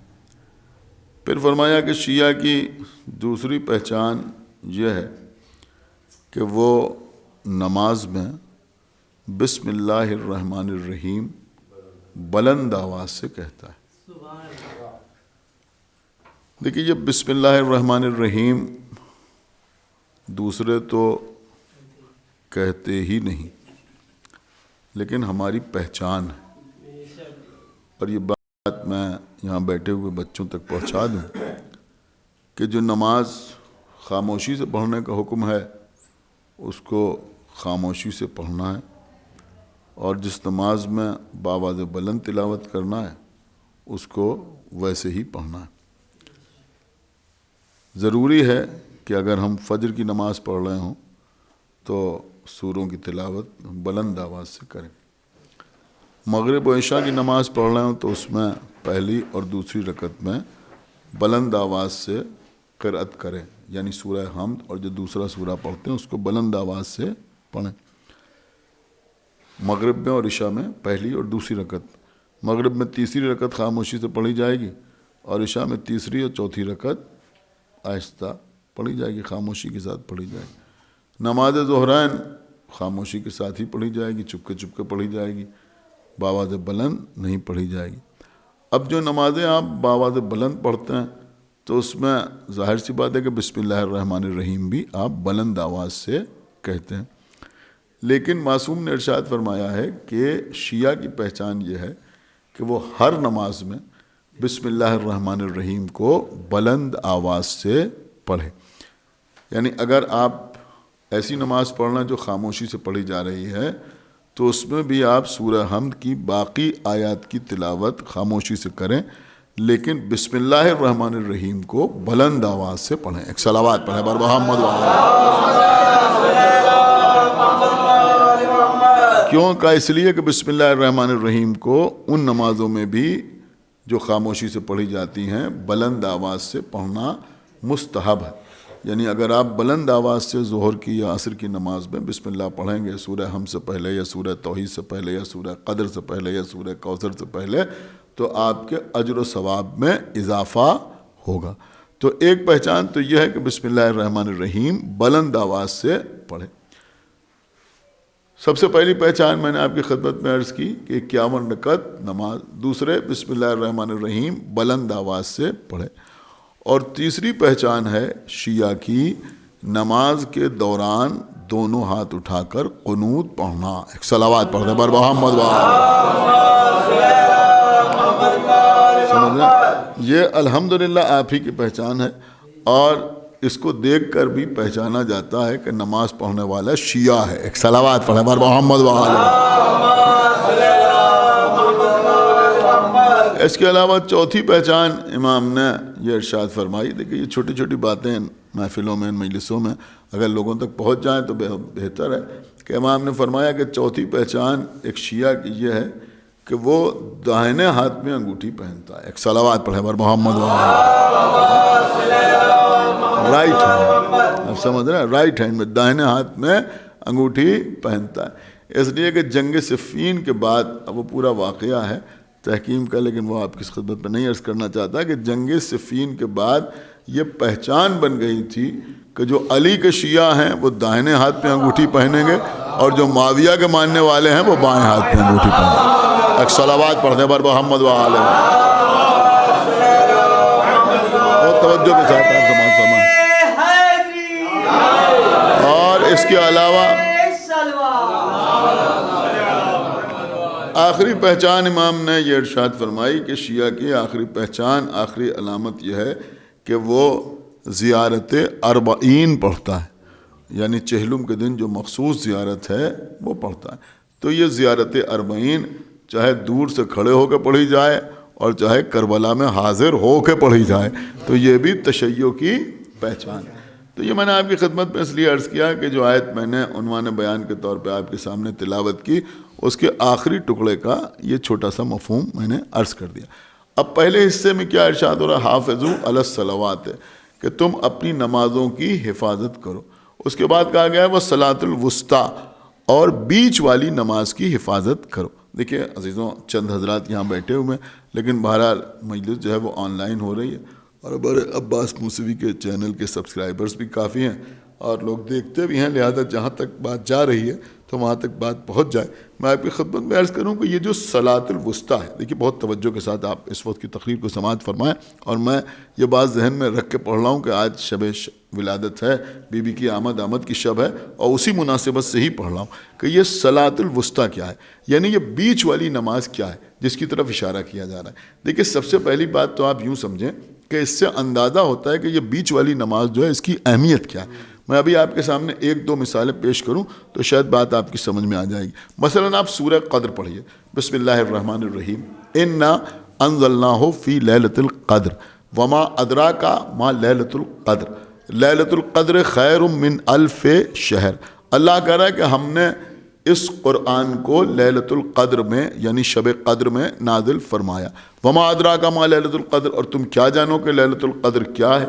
پھر فرمایا کہ شیعہ کی دوسری پہچان یہ ہے کہ وہ نماز میں بسم اللہ الرحمن الرحیم بلند آواز سے کہتا ہے۔ دیکھیے یہ بسم اللہ الرحمن الرحیم دوسرے تو کہتے ہی نہیں، لیکن ہماری پہچان ہے، اور یہ بات میں یہاں بیٹھے ہوئے بچوں تک پہنچا دوں کہ جو نماز خاموشی سے پڑھنے کا حکم ہے اس کو خاموشی سے پڑھنا ہے، اور جس نماز میں بآواز بلند تلاوت کرنا ہے اس کو ویسے ہی پڑھنا ہے۔ ضروری ہے کہ اگر ہم فجر کی نماز پڑھ رہے ہوں تو سوروں کی تلاوت بلند آواز سے کریں، مغرب و عشاء کی نماز پڑھ رہے ہوں تو اس میں پہلی اور دوسری رکعت میں بلند آواز سے قرأت کریں، یعنی سورہ حمد اور جو دوسرا سورہ پڑھتے ہیں اس کو بلند آواز سے پڑھیں۔ مغرب میں اور عشاء میں پہلی اور دوسری رکعت، مغرب میں تیسری رکعت خاموشی سے پڑھی جائے گی، اور عشاء میں تیسری اور چوتھی رکعت آہستہ پڑھی جائے گی، خاموشی کے ساتھ پڑھی جائے گی۔ نماز ظہرین خاموشی کے ساتھ ہی پڑھی جائے گی، چپکے چپکے پڑھی جائے گی، بآواز بلند نہیں پڑھی جائے گی۔ اب جو نمازیں آپ بآواز بلند پڑھتے ہیں تو اس میں ظاہر سی بات ہے کہ بسم اللہ الرحمن الرحیم بھی آپ بلند آواز سے کہتے ہیں، لیکن معصوم نے ارشاد فرمایا ہے کہ شیعہ کی پہچان یہ ہے کہ وہ ہر نماز میں بسم اللہ الرحمن الرحیم کو بلند آواز سے پڑھے، یعنی اگر آپ ایسی نماز پڑھنا جو خاموشی سے پڑھی جا رہی ہے تو اس میں بھی آپ سورہ حمد کی باقی آیات کی تلاوت خاموشی سے کریں، لیکن بسم اللہ الرحمن الرحیم کو بلند آواز سے پڑھیں۔ ایک صلوات پڑھیں بر محمد کیوں کا؟ اس لیے کہ بسم اللہ الرحمن الرحیم کو ان نمازوں میں بھی جو خاموشی سے پڑھی جاتی ہیں بلند آواز سے پڑھنا مستحب ہے، یعنی اگر آپ بلند آواز سے ظہر کی یا عصر کی نماز میں بسم اللہ پڑھیں گے سورہ حمد سے پہلے یا سورہ توحید سے پہلے یا سورہ قدر سے پہلے یا سورہ کوثر سے پہلے تو آپ کے اجر و ثواب میں اضافہ ہوگا۔ تو ایک پہچان تو یہ ہے کہ بسم اللہ الرحمن الرحیم بلند آواز سے پڑھیں۔ سب سے پہلی پہچان میں نے آپ کی خدمت میں عرض کی کہ 51 رکعت نماز، دوسرے بسم اللہ الرحمن الرحیم بلند آواز سے پڑھے، اور تیسری پہچان ہے شیعہ کی نماز کے دوران دونوں ہاتھ اٹھا کر قنوت پڑھنا۔ ایک صلوات پڑھ دیں بر محمد سمجھ رہے؟ یہ الحمدللہ آپ ہی کی پہچان ہے، اور اس کو دیکھ کر بھی پہچانا جاتا ہے کہ نماز پڑھنے والا شیعہ ہے۔ ایک صلوات پڑھیں بر محمد اس کے علاوہ چوتھی پہچان امام نے یہ ارشاد فرمائی، دیکھیں یہ چھوٹی چھوٹی باتیں محفلوں میں مجلسوں میں اگر لوگوں تک پہنچ جائیں تو بہتر ہے، کہ امام نے فرمایا کہ چوتھی پہچان ایک شیعہ کی یہ ہے کہ وہ داہنے ہاتھ میں انگوٹھی پہنتا ہے۔ ایک صلوات پڑھیں بر محمد رائٹ ہینڈ، آپ سمجھ رہے ہیں، رائٹ ہینڈ میں داہنے ہاتھ میں انگوٹھی پہنتا ہے، اس لیے کہ جنگ صفین کے بعد، اب وہ پورا واقعہ ہے تحکیم کا لیکن وہ آپ کی خدمت میں نہیں عرض کرنا چاہتا، کہ جنگ صفین کے بعد یہ پہچان بن گئی تھی کہ جو علی کے شیعہ ہیں وہ داہنے ہاتھ پہ انگوٹھی پہنیں گے، اور جو معاویہ کے ماننے والے ہیں وہ بائیں ہاتھ پہ انگوٹھی پہنیں گے۔ ایک صلوات پڑھتے بر محمد وآلہ، بہت توجہ کے ساتھ آپ سماعت فرمائیں۔ اور اس کے علاوہ آخری پہچان امام نے یہ ارشاد فرمائی کہ شیعہ کی آخری پہچان، آخری علامت یہ ہے کہ وہ زیارت اربعین پڑھتا ہے، یعنی چہلم کے دن جو مخصوص زیارت ہے وہ پڑھتا ہے۔ تو یہ زیارت اربعین چاہے دور سے کھڑے ہو کے پڑھی جائے اور چاہے کربلا میں حاضر ہو کے پڑھی جائے، تو یہ بھی تشیع کی پہچان ہے۔ تو یہ میں نے آپ کی خدمت میں اس لیے عرض کیا کہ جو آیت میں نے عنوان بیان کے طور پہ آپ کے سامنے تلاوت کی، اس کے آخری ٹکڑے کا یہ چھوٹا سا مفہوم میں نے عرض کر دیا۔ اب پہلے حصے میں کیا ارشاد ہو رہا؟ حافظوا علی الصلوات ہے کہ تم اپنی نمازوں کی حفاظت کرو۔ اس کے بعد کہا گیا ہے والصلاۃ الوسطیٰ، اور بیچ والی نماز کی حفاظت کرو۔ دیکھیے عزیزوں، چند حضرات یہاں بیٹھے ہوئے ہیں، لیکن بہرحال مجلس جو ہے وہ آن لائن ہو رہی ہے، اور ہمارے عباس موسوی کے چینل کے سبسکرائبرز بھی کافی ہیں اور لوگ دیکھتے بھی ہیں، لہذا جہاں تک بات جا رہی ہے تو وہاں تک بات پہنچ جائے۔ میں آپ کی خدمت میں عرض کروں کہ یہ جو صلاۃ الوسطیٰ ہے، دیکھیے بہت توجہ کے ساتھ آپ اس وقت کی تقریر کو سماعت فرمائیں، اور میں یہ بات ذہن میں رکھ کے پڑھ رہا ہوں کہ آج شب ولادت ہے، بی بی کی آمد کی شب ہے، اور اسی مناسبت سے ہی پڑھ رہا ہوں کہ یہ صلاۃ الوسطیٰ کیا ہے، یعنی یہ بیچ والی نماز کیا ہے جس کی طرف اشارہ کیا جا رہا ہے۔ دیکھیے سب سے پہلی بات تو آپ یوں سمجھیں کہ اس سے اندازہ ہوتا ہے کہ یہ بیچ والی نماز جو ہے اس کی اہمیت کیا ہے۔ میں ابھی آپ کے سامنے ایک دو مثالیں پیش کروں تو شاید بات آپ کی سمجھ میں آ جائے گی۔ مثلا آپ سورہ قدر پڑھیے، بسم اللہ الرحمن الرحیم، انا انزلناہ فی لیلۃ القدر وما ادراک ما لیلۃ القدر لیلۃ القدر خیر من الف شہر۔ اللہ کہہ رہا ہے کہ ہم نے اس قرآن کو لیلۃ القدر میں یعنی شب قدر میں نازل فرمایا۔ وما ادراک ما لیلۃ القدر، اور تم کیا جانو کہ لیلۃ القدر کیا ہے؟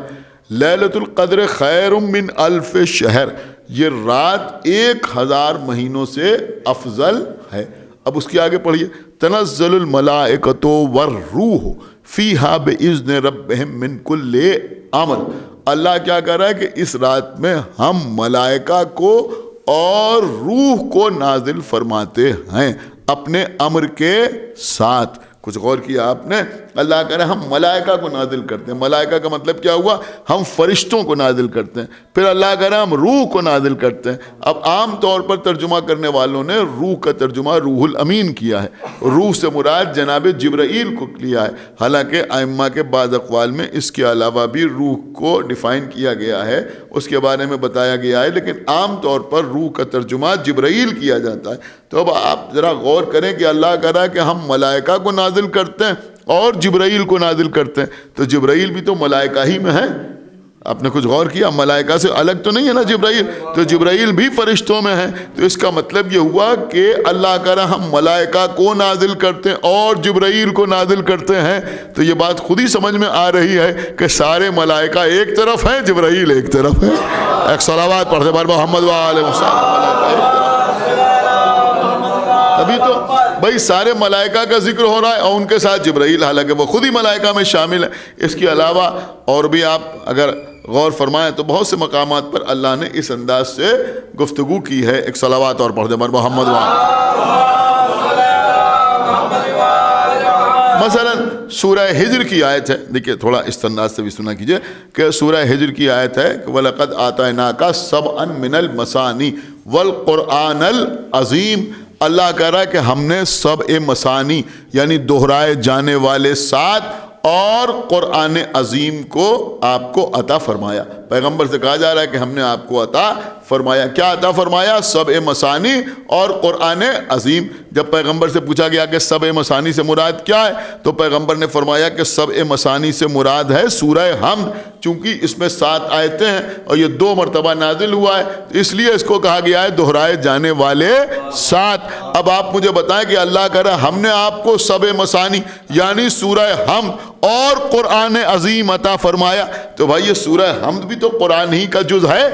لیلۃ القدر خیر من الف شہر، یہ رات 1000 مہینوں سے افضل ہے۔ اب اس کے آگے پڑھیے، تنزل الملائکۃ والروح فیہا باذن ربہم من کل امر۔ اللہ کیا کہہ رہا ہے کہ اس رات میں ہم ملائکہ کو اور روح کو نازل فرماتے ہیں اپنے امر کے ساتھ۔ کچھ غور کیا آپ نے؟ اللہ کہہ رہا ہے ہم ملائکہ کو نازل کرتے ہیں۔ ملائکہ کا مطلب کیا ہوا؟ ہم فرشتوں کو نازل کرتے ہیں۔ پھر اللہ کہہ رہا ہے ہم روح کو نازل کرتے ہیں۔ اب عام طور پر ترجمہ کرنے والوں نے روح کا ترجمہ روح الامین کیا ہے، روح سے مراد جناب جبرائیل کو لیا ہے، حالانکہ ائمہ کے بعض اقوال میں اس کے علاوہ بھی روح کو ڈیفائن کیا گیا ہے، اس کے بارے میں بتایا گیا ہے، لیکن عام طور پر روح کا ترجمہ جبرائیل کیا جاتا ہے۔ تو اب آپ ذرا غور کریں کہ اللہ کہہ رہا ہے کہ ہم ملائکہ کو نازل کرتے ہیں اور جبرائیل کو نازل کرتے ہیں، تو جبرائیل بھی تو ملائکہ ہی میں ہے۔ آپ نے کچھ غور کیا؟ ملائکہ سے الگ تو نہیں ہے نا جبرائیل، تو جبرائیل بھی فرشتوں میں ہے۔ تو اس کا مطلب یہ ہوا کہ اللہ کہہ رہا ہم ملائکہ کو نازل کرتے ہیں اور جبرائیل کو نازل کرتے ہیں، تو یہ بات خود ہی سمجھ میں آ رہی ہے کہ سارے ملائکہ ایک طرف ہیں، جبرائیل ایک طرف ہے۔ ایک صلوات پڑھتے بار محمد وآلہ وسلم۔ ابھی تو بھائی سارے ملائکہ کا ذکر ہو رہا ہے اور ان کے ساتھ جبرائیل، حالانکہ وہ خود ہی ملائکہ میں شامل ہے۔ اس کے علاوہ اور بھی آپ اگر غور فرمائیں تو بہت سے مقامات پر اللہ نے اس انداز سے گفتگو کی ہے۔ ایک صلوات اور پڑھ دیں محمد مثلا سورہ ہجر کی آیت ہے، دیکھیے تھوڑا اس انداز سے بھی سنا کیجئے کہ سورہ ہجر کی آیت ہے کہ وَلَقَدْ آتَيْنَاكَ سَبْعًا مِنَ الْمَثَانِي وَالْقُرْآنَ الْعَظِيمِ۔ اللہ کہہ رہا ہے کہ ہم نے سبع مثانی یعنی دہرائے جانے والے 7 اور قرآن عظیم کو آپ کو عطا فرمایا۔ پیغمبر سے کہا جا رہا ہے کہ ہم نے آپ کو عطا فرمایا۔ کیا عطا فرمایا؟ سبع مثانی اور قرآن عظیم۔ جب پیغمبر سے پوچھا گیا کہ سبع مثانی سے مراد کیا ہے تو پیغمبر نے فرمایا کہ سبع مثانی سے مراد ہے سورہ حمد، چونکہ اس میں 7 آیتیں ہیں اور یہ 2 مرتبہ نازل ہوا ہے، تو اس لیے اس کو کہا گیا ہے دہرائے جانے والے 7۔ اب آپ مجھے بتائیں کہ اللہ کہہ رہا ہم نے آپ کو سبع مثانی یعنی سورہ حمد اور قرآن عظیم عطا فرمایا، تو بھائی یہ سورہ حمد بھی تو قرآن ہی کا جز ہے۔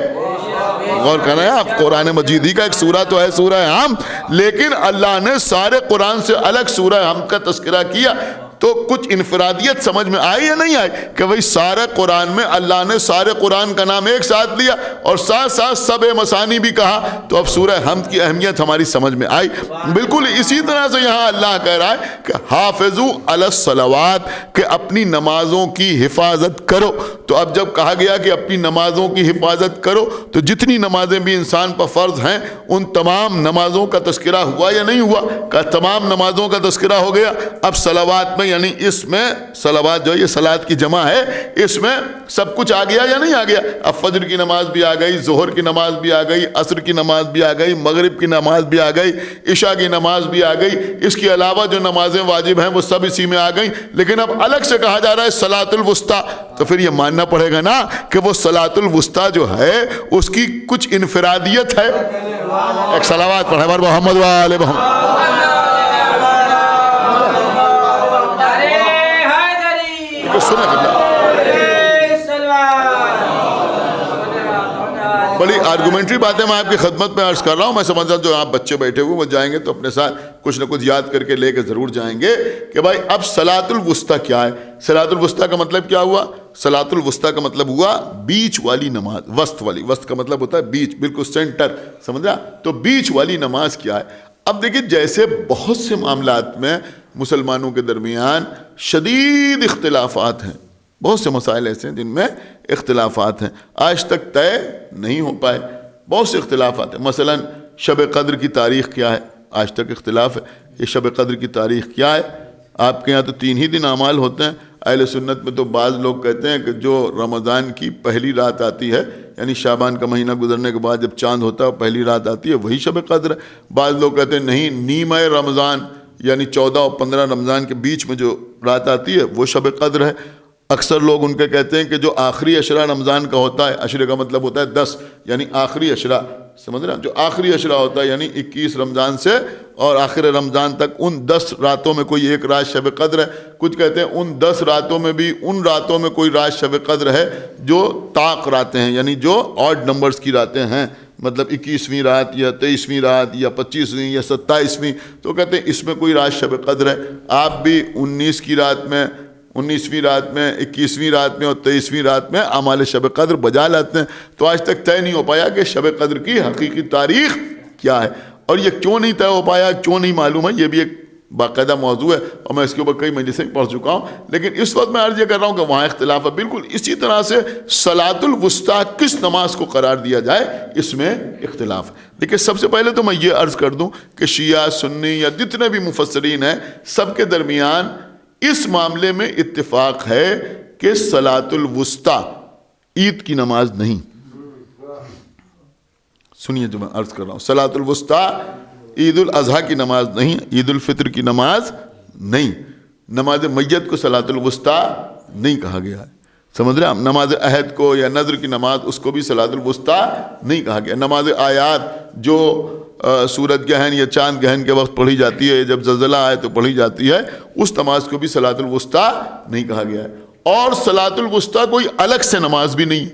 غور کر رہے ہیں آپ؟ قرآن مجید ہی کا ایک سورہ تو ہے سورہ حمد، لیکن اللہ نے سارے قرآن سے الگ سورہ حمد کا تذکرہ کیا، تو کچھ انفرادیت سمجھ میں آئی یا نہیں آئی کہ بھئی سارے قرآن میں اللہ نے سارے قرآن کا نام ایک ساتھ لیا اور ساتھ ساتھ سبع مثانی بھی کہا، تو اب سورہ حمد کی اہمیت ہماری سمجھ میں آئی۔ بالکل اسی طرح سے یہاں اللہ کہہ رہا ہے کہ حافظوا علی الصلوات، کہ اپنی نمازوں کی حفاظت کرو۔ تو اب جب کہا گیا کہ اپنی نمازوں کی حفاظت کرو تو جتنی نمازیں بھی انسان پر فرض ہیں ان تمام نمازوں کا تذکرہ ہوا یا نہیں ہوا؟ کہ تمام نمازوں کا تذکرہ ہو گیا۔ اب صلوات میں گئی، یعنی اس میں صلوات جو ہے یہ صلات کی جمع ہے، اس میں سب کچھ آ گیا یا نہیں آ گیا؟ اب فجر کی نماز بھی آ گئی، ظہر کی نماز بھی آ گئی، عصر کی نماز بھی آ گئی، مغرب کی نماز بھی آ گئی، عشاء کی نماز بھی آ گئی، اس کے علاوہ جو نمازیں واجب ہیں وہ سب اسی میں آ گئیں، لیکن اب الگ سے کہا جا رہا ہے صلاۃ الوسطیٰ، تو پھر یہ ماننا پڑے گا نا کہ وہ صلاۃ الوسطیٰ جو ہے اس کی کچھ انفرادیت ہے۔ ایک صلوات پڑھیں بر محمد و آل محمد۔ سنیں بڑی آرگومنٹری باتیں میں آپ کی خدمت میں عرض کر رہا ہوں، میں سمجھتا ہوں جو آپ بچے بیٹھے ہوئے وہ جائیں گے تو اپنے ساتھ کچھ نہ کچھ یاد کر کے لے کے ضرور جائیں گے کہ بھائی اب صلاۃ الوسطیٰ کیا ہے۔ صلاۃ الوسطیٰ کا مطلب کیا ہوا؟ صلاۃ الوسطیٰ کا مطلب ہوا بیچ والی نماز، وسط والی، وسط کا مطلب ہوتا ہے بیچ، بالکل سینٹر، سمجھا؟ تو بیچ والی نماز کیا ہے؟ اب دیکھیں جیسے بہت سے معاملات میں مسلمانوں کے درمیان شدید اختلافات ہیں، بہت سے مسائل ایسے ہیں جن میں اختلافات ہیں، آج تک طے نہیں ہو پائے، بہت سے اختلافات ہیں۔ مثلا شب قدر کی تاریخ کیا ہے؟ آج تک اختلاف ہے، یہ شب قدر کی تاریخ کیا ہے؟ آپ کے یہاں تو 3 ہی دن اعمال ہوتے ہیں، اہل سنت میں تو بعض لوگ کہتے ہیں کہ جو رمضان کی پہلی رات آتی ہے، یعنی شعبان کا مہینہ گزرنے کے بعد جب چاند ہوتا ہے پہلی رات آتی ہے، وہی شب قدر ہے۔ بعض لوگ کہتے ہیں نہیں، نیمہ رمضان یعنی 14 اور 15 رمضان کے بیچ میں جو رات آتی ہے وہ شب قدر ہے۔ اکثر لوگ ان کے کہتے ہیں کہ جو آخری عشرہ رمضان کا ہوتا ہے، عشرے کا مطلب ہوتا ہے 10، یعنی آخری عشرہ، سمجھ رہے ہیں؟ جو آخری عشرہ ہوتا ہے یعنی 21 رمضان سے اور آخر رمضان تک ان 10 راتوں میں کوئی ایک رات شب قدر ہے۔ کچھ کہتے ہیں ان 10 راتوں میں بھی ان راتوں میں کوئی رات شب قدر ہے جو طاق راتیں ہیں، یعنی جو آڈ نمبرز کی راتیں ہیں، مطلب 21ویں رات یا 23ویں رات یا 25ویں یا 27ویں، تو کہتے ہیں اس میں کوئی رات شب قدر ہے۔ آپ بھی 19 کی رات میں، 19ویں رات میں، 21ویں رات میں اور 23ویں رات میں اعمال شب قدر بجا لاتے ہیں۔ تو آج تک طے نہیں ہو پایا کہ شب قدر کی حقیقی تاریخ کیا ہے، اور یہ کیوں نہیں طے ہو پایا، کیوں نہیں معلوم ہے، یہ بھی ایک باقاعدہ موضوع ہے اور میں اس کے اوپر کئی مجلسیں پڑھ چکا ہوں، لیکن اس وقت میں عرض یہ کر رہا ہوں کہ وہاں اختلاف ہے۔ بالکل اسی طرح سے صلاۃ الوسطیٰ کس نماز کو قرار دیا جائے، اس میں اختلاف ہے۔ لیکن سب سے پہلے تو میں یہ عرض کر دوں کہ شیعہ، سنی یا جتنے بھی مفسرین ہیں، سب کے درمیان اس معاملے میں اتفاق ہے کہ صلاۃ الوسطیٰ عید کی نماز نہیں۔ سنیے جو میں عرض کر رہا ہوں، صلاۃ الوسطیٰ عید الاضحیٰ کی نماز نہیں، عید الفطر کی نماز نہیں، نماز میت کو صلاۃ الوسطیٰ نہیں کہا گیا ہے، سمجھ رہے ہیں؟ نماز عہد کو یا نذر کی نماز اس کو بھی صلاۃ الوسطیٰ نہیں کہا گیا۔ نماز آیات جو سورج گہن یا چاند گہن کے وقت پڑھی جاتی ہے، جب زلزلہ آئے تو پڑھی جاتی ہے، اس نماز کو بھی صلاۃ الوسطیٰ نہیں کہا گیا ہے۔ اور صلاۃ الوسطیٰ کوئی الگ سے نماز بھی نہیں،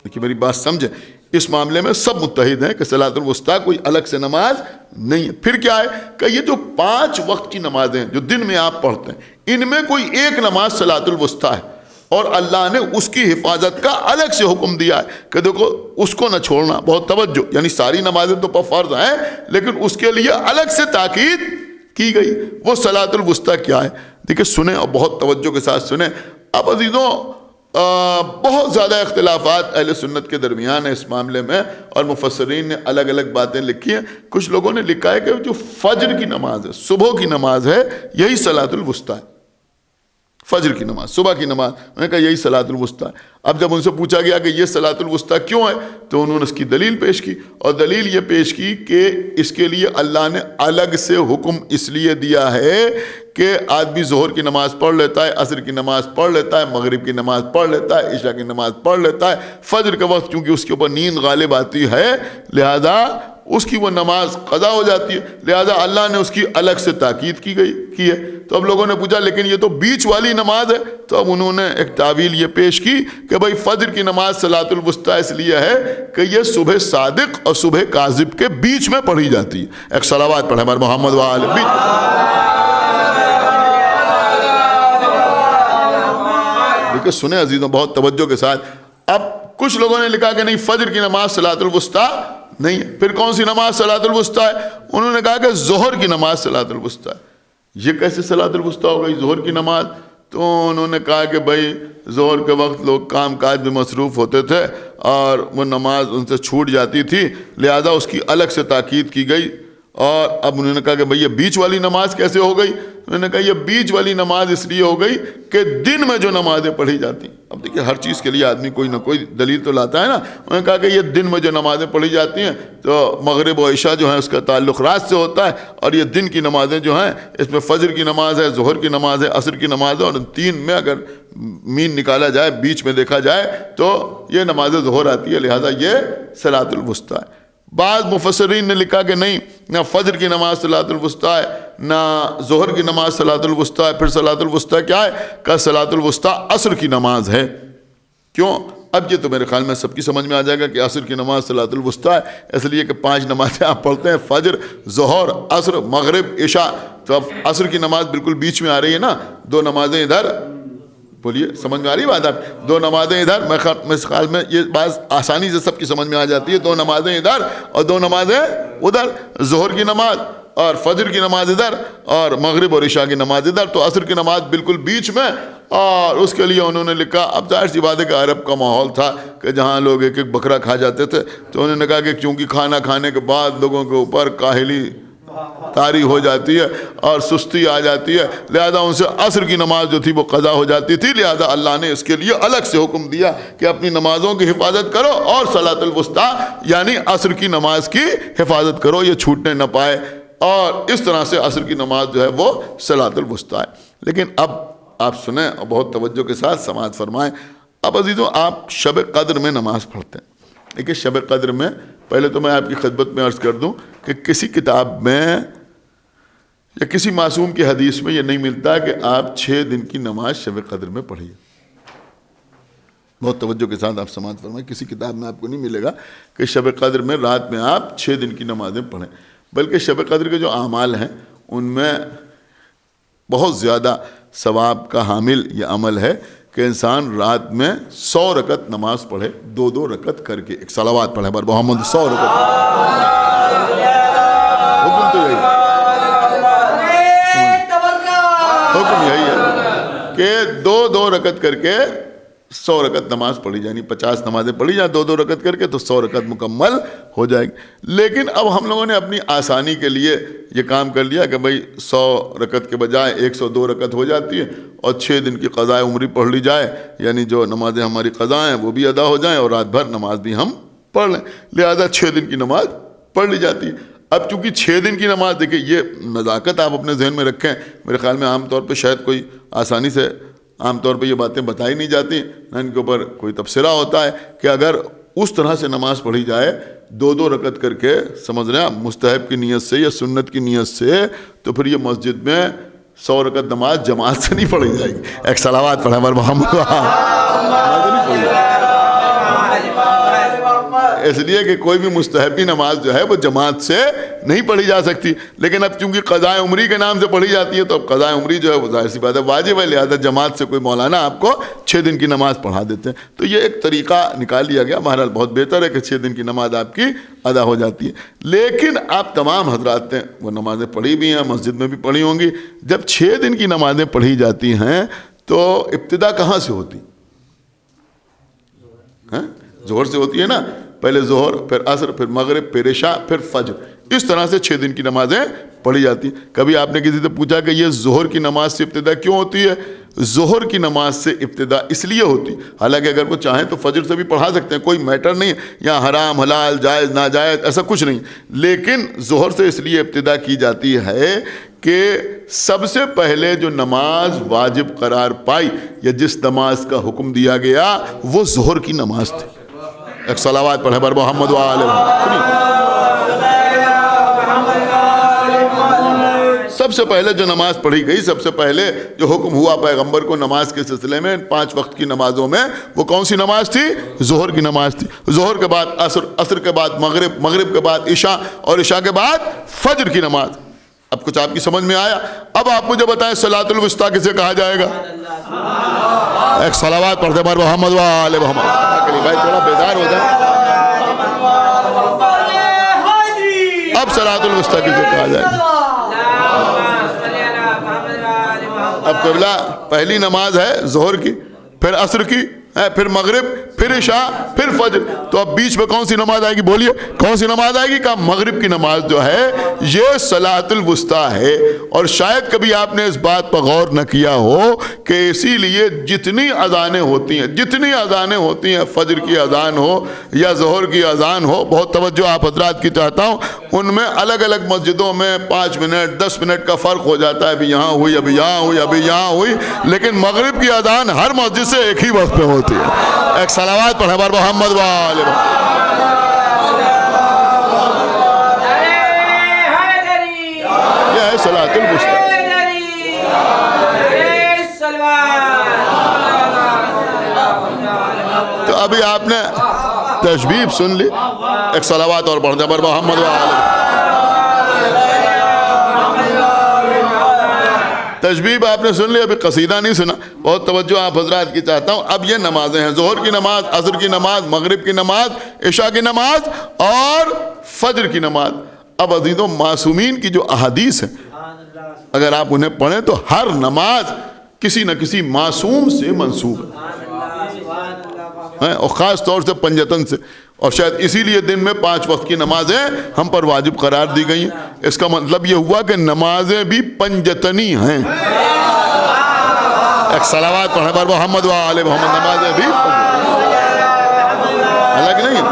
دیکھیے میری بات سمجھیں، اس معاملے میں سب متحد ہیں کہ صلاۃ الوسطیٰ کوئی الگ سے نماز نہیں ہے۔ پھر کیا ہے کہ یہ جو 5 وقت کی نمازیں جو دن میں آپ پڑھتے ہیں، ان میں کوئی ایک نماز صلاۃ الوسطیٰ ہے، اور اللہ نے اس کی حفاظت کا الگ سے حکم دیا ہے کہ دیکھو اس کو نہ چھوڑنا، بہت توجہ، یعنی ساری نمازیں تو فرض ہیں لیکن اس کے لیے الگ سے تاکید کی گئی۔ وہ صلاۃ الوسطیٰ کیا ہے؟ دیکھیں سنیں اور بہت توجہ کے ساتھ سنیں۔ اب عزیزوں، بہت زیادہ اختلافات اہل سنت کے درمیان ہے اس معاملے میں، اور مفسرین نے الگ الگ باتیں لکھی ہیں۔ کچھ لوگوں نے لکھا ہے کہ جو فجر کی نماز ہے، صبح کی نماز ہے، یہی صلاۃ الوسطیٰ ہے۔ فجر کی نماز، صبح کی نماز، انہوں نے کہا یہی صلاۃ الوسطیٰ ہے۔ اب جب ان سے پوچھا گیا کہ یہ صلاۃ الوسطیٰ کیوں ہے، تو انہوں نے اس کی دلیل پیش کی، اور دلیل یہ پیش کی کہ اس کے لیے اللہ نے الگ سے حکم اس لیے دیا ہے کہ آدمی ظہر کی نماز پڑھ لیتا ہے، عصر کی نماز پڑھ لیتا ہے، مغرب کی نماز پڑھ لیتا ہے، عشاء کی نماز پڑھ لیتا ہے، فجر کے وقت چونکہ اس کے اوپر نیند غالب آتی ہے لہذا اس کی وہ نماز قضا ہو جاتی ہے، لہذا اللہ نے اس کی الگ سے تاکید کی ہے۔ تو اب لوگوں نے پوچھا لیکن یہ تو بیچ والی نماز ہے، تو اب انہوں نے ایک تعویل یہ پیش کی کہ بھائی فجر کی نماز صلاۃ الوسطیٰ اس لیے ہے کہ یہ صبح صادق اور صبح کاذب کے بیچ میں پڑھی جاتی ہے۔ ایک صلوات پڑھیں ہمارے محمد و آل بیت۔ دیکھیں سنیں عزیزوں بہت توجہ کے ساتھ۔ اب کچھ لوگوں نے لکھا کہ نہیں، فجر کی نماز صلاۃ الوسطیٰ نہیں ہے۔ پھر کون سی نماز صلاۃ الوسطیٰ ہے؟ انہوں نے کہا کہ ظہر کی نماز صلاۃ الوسطیٰ ہے۔ یہ کیسے صلاۃ الوسطیٰ ہو گئی ظہر کی نماز؟ تو انہوں نے کہا کہ بھائی ظہر کے وقت لوگ کام کاج میں مصروف ہوتے تھے اور وہ نماز ان سے چھوٹ جاتی تھی، لہذا اس کی الگ سے تاکید کی گئی۔ اور اب انہوں نے کہا کہ بھئی یہ بیچ والی نماز کیسے ہو گئی؟ انہوں نے کہا یہ بیچ والی نماز اس لیے ہو گئی کہ دن میں جو نمازیں پڑھی جاتی ہیں. اب دیکھیے ہر چیز کے لیے آدمی کوئی نہ کوئی دلیل تو لاتا ہے نا. انہوں نے کہا کہ یہ دن میں جو نمازیں پڑھی جاتی ہیں تو مغرب و عشاء جو ہیں اس کا تعلق رات سے ہوتا ہے, اور یہ دن کی نمازیں جو ہیں اس میں فجر کی نماز ہے, ظہر کی نماز ہے, عصر کی نماز ہے, اور ان تین میں اگر مین نکالا جائے, بیچ میں دیکھا جائے تو یہ نماز ظہر آتی ہے, لہذا یہ صلاۃ الوسطیٰ ہے. بعض مفسرین نے لکھا کہ نہیں, نہ فجر کی نماز صلاۃ الوسطیٰ ہے, نہ ظہر کی نماز صلاۃ الوسطیٰ ہے. پھر صلاۃ الوسطیٰ کیا ہے؟ کہ صلاۃ الوسطیٰ عصر کی نماز ہے. کیوں؟ اب یہ تو میرے خیال میں سب کی سمجھ میں آ جائے گا کہ عصر کی نماز صلاۃ الوسطیٰ ہے, اس لیے کہ 5 نمازیں آپ پڑھتے ہیں, فجر, ظہر, عصر, مغرب, عشاء. تو اب عصر کی نماز بالکل بیچ میں آ رہی ہے نا, 2 نمازیں ادھر, بولیے سمجھ میں آ رہی بات آپ؟ 2 نمازیں ادھر. میرے خیال میں یہ بات آسانی سے سب کی سمجھ میں آ جاتی ہے. 2 نمازیں ادھر اور 2 نمازیں ادھر, ظہر کی نماز اور فجر کی نماز ادھر, اور مغرب اور عشاء کی نماز ادھر. تو عصر کی نماز بالکل بیچ میں, اور اس کے لیے انہوں نے لکھا, اب ظاہر سی بات ہے کہ عرب کا ماحول تھا کہ جہاں لوگ ایک ایک بکرا کھا جاتے تھے, تو انہوں نے کہا کہ چونکہ کھانا کھانے کے بعد لوگوں کے اوپر کاہلی طاری ہو جاتی ہے اور سستی آ جاتی ہے, لہذا ان سے عصر کی نماز جو تھی وہ قضا ہو جاتی تھی. لہذا اللہ نے اس کے لیے الگ سے حکم دیا کہ اپنی نمازوں کی حفاظت کرو اور صلاۃ الوسطیٰ یعنی عصر کی نماز کی حفاظت کرو, یہ چھوٹنے نہ پائے. اور اس طرح سے عصر کی نماز جو ہے وہ صلاۃ الوسطیٰ ہے. لیکن اب آپ سنیں اور بہت توجہ کے ساتھ سماعت فرمائیں. اب عزیزوں, آپ شب قدر میں نماز پڑھتے ہیں. دیکھیے شب قدر میں, پہلے تو میں آپ کی خدمت میں عرض کر دوں کہ کسی کتاب میں یا کسی معصوم کی حدیث میں یہ نہیں ملتا کہ آپ 6 دن کی نماز شب قدر میں پڑھیے. بہت توجہ کے ساتھ آپ سماعت فرمائیں. کسی کتاب میں آپ کو نہیں ملے گا کہ شب قدر میں رات میں آپ 6 دن کی نمازیں پڑھیں, بلکہ شب قدر کے جو اعمال ہیں ان میں بہت زیادہ ثواب کا حامل یہ عمل ہے کہ انسان رات میں 100 رکعت نماز پڑھے, 2 رکعت کر کے, ایک صلوات پڑھے بر محمد, 100 رکعت. حکم تو یہی حکم یہی ہے کہ 2 رکعت کر کے 100 رکعت نماز پڑھی جائے, یعنی 50 نمازیں پڑھی جائیں 2 رکعت کر کے, تو 100 رکعت مکمل ہو جائے گی. لیکن اب ہم لوگوں نے اپنی آسانی کے لیے یہ کام کر لیا کہ بھائی 100 رکعت کے بجائے 102 رکعت ہو جاتی ہے, اور 6 دن کی قضائے عمری پڑھ لی جائے, یعنی جو نمازیں ہماری قضا ہیں وہ بھی ادا ہو جائیں اور رات بھر نماز بھی ہم پڑھ لیں. لہذا 6 دن کی نماز پڑھ لی جاتی ہے. اب چونکہ 6 دن کی نماز, دیکھیں یہ نزاکت آپ اپنے ذہن میں رکھیں. میرے خیال میں عام طور پہ شاید کوئی آسانی سے عام طور پہ یہ باتیں بتائی نہیں جاتی, نہ ان کے اوپر کوئی تبصرہ ہوتا ہے کہ اگر اس طرح سے نماز پڑھی جائے 2 رکعت کر کے, سمجھ رہے ہیں, مستحب کی نیت سے یا سنت کی نیت سے, تو پھر یہ مسجد میں 100 رکعت نماز جماعت سے نہیں پڑھی جائے گی. ایک صلوات پڑھیں بر محمد. اس لیے کہ کوئی بھی مستحبی نماز جو ہے وہ جماعت سے نہیں پڑھی جا سکتی. لیکن اب چونکہ قضائے عمری کے نام سے پڑھی جاتی ہے, تو اب قضائے عمری جو ہے وہ ظاہر سی بات ہے واجب ہے, لہذا جماعت سے کوئی مولانا آپ کو 6 دن کی نماز پڑھا دیتے ہیں. تو یہ ایک طریقہ نکال لیا گیا. بہرحال بہت بہتر ہے کہ 6 دن کی نماز آپ کی ادا ہو جاتی ہے. لیکن آپ تمام حضرات نے وہ نمازیں پڑھی بھی ہیں, مسجد میں بھی پڑھی ہوں گی. جب 6 دن کی نمازیں پڑھی جاتی ہیں تو ابتدا کہاں سے ہوتی؟ ظہر سے ہوتی ہے نا. پہلے ظہر, پھر عصر, پھر مغرب, پھر عشاء, پھر فجر. اس طرح سے 6 دن کی نمازیں پڑھی جاتی ہیں. کبھی آپ نے کسی سے پوچھا کہ یہ ظہر کی نماز سے ابتدا کیوں ہوتی ہے؟ ظہر کی نماز سے ابتدا اس لیے ہوتی, حالانکہ اگر وہ چاہیں تو فجر سے بھی پڑھا سکتے ہیں, کوئی میٹر نہیں, یہاں حرام حلال جائز ناجائز ایسا کچھ نہیں. لیکن ظہر سے اس لیے ابتدا کی جاتی ہے کہ سب سے پہلے جو نماز واجب قرار پائی یا جس نماز کا حکم دیا گیا وہ ظہر کی نماز تھی. ایک صلوات پڑھے بر محمد وآلہ. سب سے پہلے جو نماز پڑھی گئی, سب سے پہلے جو حکم ہوا پیغمبر کو نماز کے سلسلے میں 5 وقت کی نمازوں میں, وہ کون سی نماز تھی؟ ظہر کی نماز تھی. ظہر کے بعد عصر, عصر کے بعد مغرب, مغرب کے بعد عشاء, اور عشاء کے بعد فجر کی نماز. اب کچھ آپ کی سمجھ میں آیا؟ اب آپ مجھے بتائیں صلاۃ الوسطیٰ کسے کہا جائے گا؟ ایک صلوات پڑھتے بر محمد وآلہ محمد. بھائی تھوڑا بیدار ہو جائے. اب صلاۃ الوسطیٰ کسے کہا جائے گا؟ اب قبلہ پہلی نماز ہے ظہر کی, پھر عصر کی, پھر مغرب، پھر عشاء، پھر فجر. تو اب بیچ میں کون سی نماز آئے گی؟ بولیے کون سی نماز آئے گی؟ کہا مغرب کی نماز جو ہے یہ صلاۃ الوسطیٰ ہے. اور شاید کبھی آپ نے اس بات پر غور نہ کیا ہو کہ اسی لیے جتنی اذانیں ہوتی ہیں فجر کی اذان ہو یا ظہر کی اذان ہو، بہت توجہ آپ حضرات کی چاہتا ہوں، ان میں الگ الگ مسجدوں میں 5 منٹ 10 منٹ کا فرق ہو جاتا ہے. ابھی یہاں ہوئی، ابھی یہاں ہوئی، ابھی یہاں ہوئی، لیکن مغرب کی اذان ہر مسجد سے ایک ہی وقت پہ ہوتی ہے. ایک صلوات پڑھیں بر محمد وآل محمد. یہ ہے صلاۃ الوسطیٰ. تو ابھی آپ نے تشبیب سن لی، ایک صلوات اور پڑھ دیں بر محمد وآل محمد. تشبیب آپ نے سن لی، ابھی قصیدہ نہیں سنا. بہت توجہ آپ حضرات کی چاہتا ہوں. اب یہ نمازیں ہیں، ظہر کی نماز، عصر کی نماز، مغرب کی نماز، عشاء کی نماز اور فجر کی نماز. اب عزیزوں معصومین کی جو احادیث ہیں اگر آپ انہیں پڑھیں تو ہر نماز کسی نہ کسی معصوم سے منسوب ہے، اور خاص طور سے پنجتن سے. اور شاید اسی لیے دن میں 5 وقت کی نمازیں ہم پر واجب قرار دی گئی ہیں. اس کا مطلب یہ ہوا کہ نمازیں بھی پنجتنی ہیں. ایک صلوات پڑھیں پر محمد وآل محمد. نمازیں بھی الگ نہیں ہیں،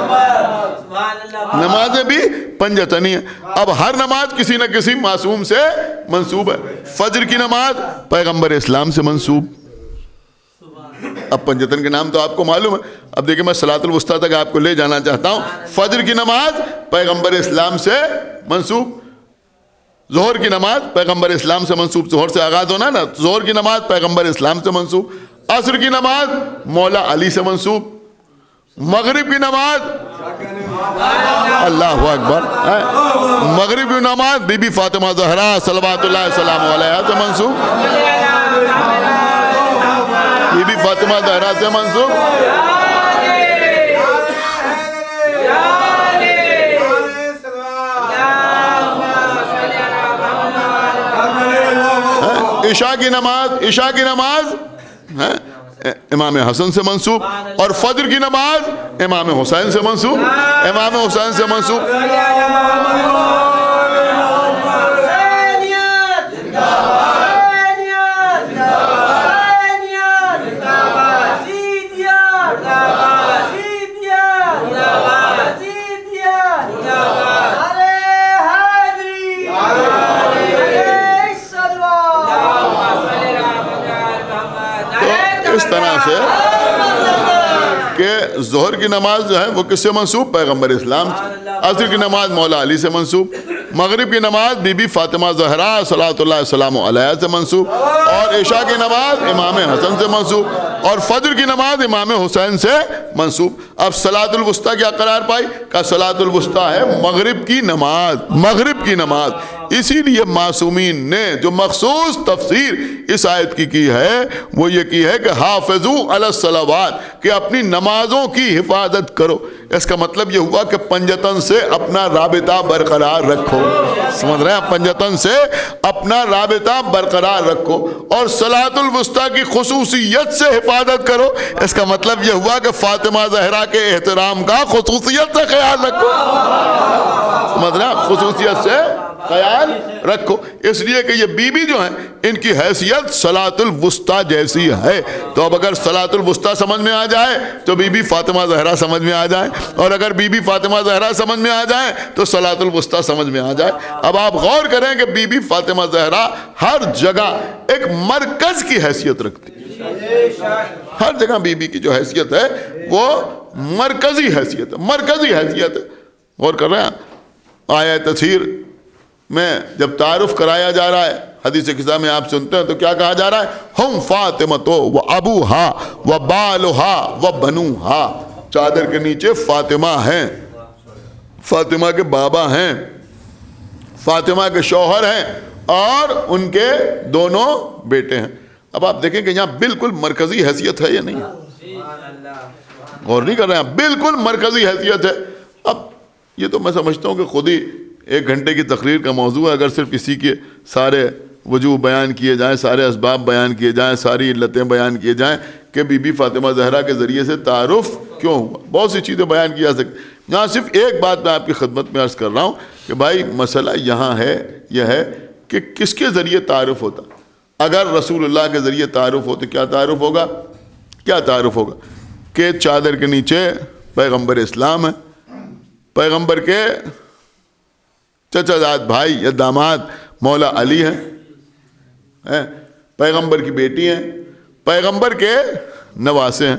نمازیں بھی پنجتنی ہیں. اب ہر نماز کسی نہ کسی معصوم سے منسوب ہے. فجر کی نماز پیغمبر اسلام سے منسوب. اب پنجتن کے نام تو آپ کو معلوم ہے. اب دیکھیں میں صلاۃ الوسطیٰ تک آپ کو لے جانا چاہتا ہوں. فجر کی نماز پیغمبر اسلام سے منسوب. ظہر کی نماز پیغمبر اسلام سے منسوب. ظہر سے آغاز ہونا نا، ظہر کی نماز پیغمبر اسلام سے منسوب. عصر کی نماز مولا علی سے منسوب. مغرب کی نماز اللہ اکبر، مغرب کی نماز بی بی فاطمہ زہرا صلوات اللہ السلام علیہا سے منسوب. بی بی فاطمہ زہرا سے منسوب. عشاء کی نماز امام حسن سے منسوب. اور فجر کی نماز امام حسین سے منسوب. امام حسین سے منسوب. اس طرح سے کہ ظہر کی نماز جو ہے وہ کس سے منسوب؟ پیغمبر اسلام سے. عصر کی نماز مولا علی سے منسوب. مغرب کی نماز بی بی فاطمہ زہرا صلوات اللہ السلام علیہا سے منسوب. اور عشاء کی نماز امام حسن سے منسوب. اور فجر کی نماز امام حسین سے منسوب. اب صلاۃ الوسطیٰ کیا قرار پائی؟ کہ صلاۃ الوسطیٰ ہے مغرب کی نماز. مغرب کی نماز. اسی لیے معصومین نے جو مخصوص تفسیر اس آیت کی ہے وہ یہ کی ہے کہ حافظوا علی الصلوات، کہ اپنی نمازوں کی حفاظت کرو. اس کا مطلب یہ ہوا کہ پنجتن سے اپنا رابطہ برقرار رکھو. سمجھ رہے ہیں؟ پنجتن سے اپنا رابطہ برقرار رکھو اور صلاۃ الوسطیٰ کی خصوصیت سے حفاظت کرو. اس کا مطلب یہ ہوا کہ فاطمہ زہرا کے احترام کا خصوصیت سے خیال رکھو. سمجھ رہے ہیں؟ خصوصیت سے خیال رکھو. اس لیے کہ یہ بی بی جو ہیں ان کی حیثیت صلاۃ الوسطیٰ جیسی ہے. تو اب اگر صلاۃ الوسطیٰ سمجھ میں آ جائے تو بی بی فاطمہ زہرا سمجھ میں آ جائے، اور اگر بی بی فاطمہ زہرا سمجھ میں آ جائے تو صلاۃ الوسطیٰ سمجھ میں آ جائے. اب آپ غور کریں کہ بی بی فاطمہ زہرا ہر جگہ ایک مرکز کی حیثیت رکھتی ہے. ہر جگہ بی بی کی جو حیثیت ہے وہ مرکزی حیثیت ہے. مرکزی حیثیت ہے. غور کر رہے ہیں؟ آیہ تطہیر میں جب تعارف کرایا جا رہا ہے حدیث قصہ میں آپ سنتے ہیں تو کیا کہا جا رہا ہے؟ ہم فاطمہ و ابوہا و بالہا و بنوہا. چادر کے نیچے فاطمہ ہیں، فاطمہ کے بابا ہیں، فاطمہ کے شوہر ہیں اور ان کے دونوں بیٹے ہیں. اب آپ دیکھیں کہ یہاں بالکل مرکزی حیثیت ہے یا نہیں؟ غور نہیں کر رہے ہیں؟ بالکل مرکزی حیثیت ہے. اب یہ تو میں سمجھتا ہوں کہ خود ہی 1 گھنٹے کی تقریر کا موضوع ہے. اگر صرف اسی کے سارے وجوہ بیان کیے جائیں، سارے اسباب بیان کیے جائیں، ساری علتیں بیان کیے جائیں کہ بی بی فاطمہ زہرا کے ذریعے سے تعارف کیوں ہوا. بہت سی چیزیں بیان کی جا سکتی. یہاں صرف ایک بات میں آپ کی خدمت میں عرض کر رہا ہوں کہ بھائی مسئلہ یہاں ہے یہ ہے کہ کس کے ذریعے تعارف ہوتا. اگر رسول اللہ کے ذریعے تعارف ہو تو کیا تعارف ہوگا؟ کیا تعارف ہوگا کہ چادر کے نیچے پیغمبر اسلام ہے, پیغمبر کے چچا زاد بھائی یا داماد مولا علی ہیں, پیغمبر کی بیٹی ہیں, پیغمبر کے نواسے ہیں.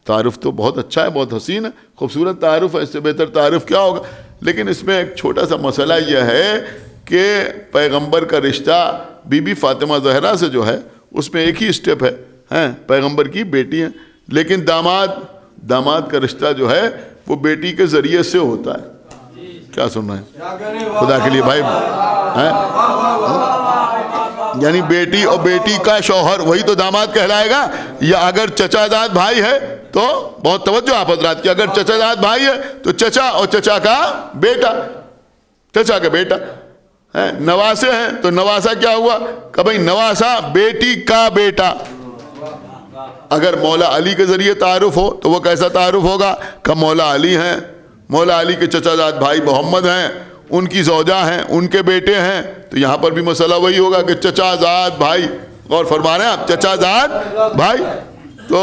تعارف تو بہت اچھا ہے, بہت حسین ہے, خوبصورت تعارف ہے, اس سے بہتر تعارف کیا ہوگا. لیکن اس میں ایک چھوٹا سا مسئلہ یہ ہے کہ پیغمبر کا رشتہ بی بی فاطمہ زہرا سے جو ہے اس میں ایک ہی اسٹیپ ہے, پیغمبر کی بیٹی ہیں, لیکن داماد کا رشتہ جو ہے وہ بیٹی کے ذریعے سے ہوتا ہے. کیا سن رہے ہیں خدا کے لیے بھائی؟ یعنی بیٹی اور بیٹی کا شوہر وہی تو داماد کہلائے گا. یا اگر چچا زاد بھائی ہے تو بہت توجہ آپ حضرات کی, اگر چچا زاد بھائی ہے تو چچا اور چچا کا بیٹا, چچا کا بیٹا. نواسے ہیں تو نواسا کیا ہوا کہ بھائی نواسا بیٹی کا بیٹا. اگر مولا علی کے ذریعے تعارف ہو تو وہ کیسا تعارف ہوگا کہ مولا علی ہیں, مولا علی کے چچا زاد بھائی محمد ہیں, ان کی زوجہ ہیں, ان کے بیٹے ہیں. تو یہاں پر بھی مسئلہ وہی ہوگا کہ چچا زاد بھائی. غور فرما رہے ہیں آپ, چچا زاد بھائی. تو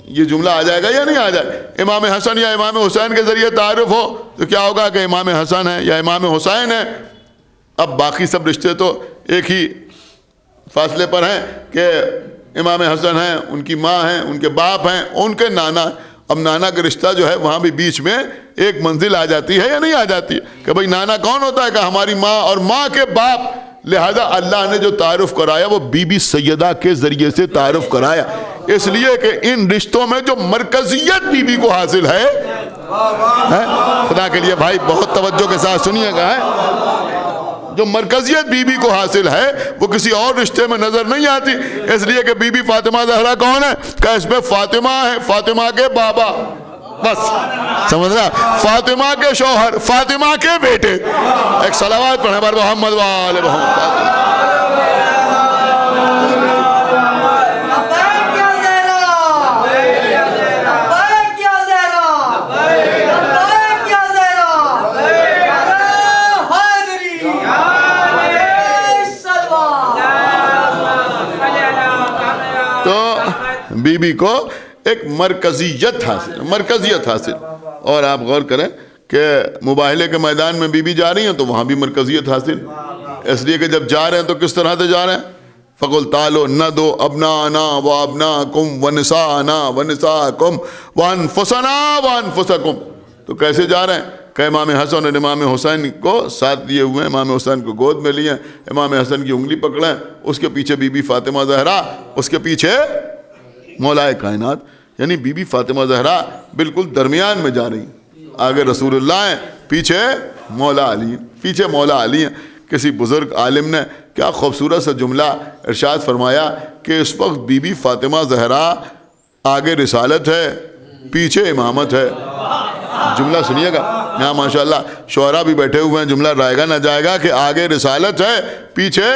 یہ جملہ آ جائے گا یا نہیں آ جائے گا؟ امام حسن یا امام حسین کے ذریعے تعارف ہو تو کیا ہوگا کہ امام حسن ہے یا امام حسین ہے. اب باقی سب رشتے تو ایک ہی فاصلے پر ہیں کہ امام حسن ہیں, ان کی ماں ہیں, ان کے باپ ہیں, ان کے نانا. اب نانا کا رشتہ جو ہے وہاں بھی بیچ میں ایک منزل آ جاتی ہے یا نہیں آ جاتی ہے کہ بھئی نانا کون ہوتا ہے کہ ہماری ماں اور ماں کے باپ. لہذا اللہ نے جو تعارف کرایا وہ بی بی سیدہ کے ذریعے سے تعارف کرایا, اس لیے کہ ان رشتوں میں جو مرکزیت بی بی کو حاصل ہے, خدا کے لیے بھائی بہت توجہ کے ساتھ سنیے گا, جو مرکزیت بی بی کو حاصل ہے وہ کسی اور رشتے میں نظر نہیں آتی. اس لیے کہ بی بی فاطمہ زہرا کون ہے کہ اس میں فاطمہ ہے, فاطمہ کے بابا, بس سمجھ رہا, فاطمہ کے شوہر, فاطمہ کے بیٹے. ایک صلوات پڑھیں بر محمد وآل محمد. بی بی کو ایک مرکزیت حاصل. اور آپ غور کریں کہ مباہلے کے میدان میں بی بی جا رہی ہیں تو وہاں بھی مرکزیت حاصل. اس لیے کہ جب جا رہے ہیں تو کس طرح سے جا رہے ہیں؟ فَقُلْ تَعَالُوا نَدْعُوا أَبْنَاءَنَا وَأَبْنَاءَكُمْ وَنِسَاءَنَا وَنِسَاءَكُمْ وَأَنفُسَنَا وَأَنفُسَكُمْ. تو کیسے جا رہے ہیں کہ امام حسن اور امام حسین کو ساتھ لیے ہوئے ہیں, امام حسین کو گود میں لیے, امام حسن کی انگلی پکڑیں, اس کے پیچھے بی بی فاطمہ زہرا, اس کے پیچھے مولا کائنات. یعنی بی بی فاطمہ زہرا بالکل درمیان میں جا رہی ہیں, آگے رسول اللہ ہیں, پیچھے مولا علی ہیں, پیچھے مولا علی ہیں. کسی بزرگ عالم نے کیا خوبصورت سا جملہ ارشاد فرمایا کہ اس وقت بی بی فاطمہ زہرا آگے رسالت ہے, پیچھے امامت ہے. جملہ سنیے گا یہاں ماشاءاللہ شعراء بھی بیٹھے ہوئے ہیں, جملہ رائے گا نہ جائے گا کہ آگے رسالت ہے, پیچھے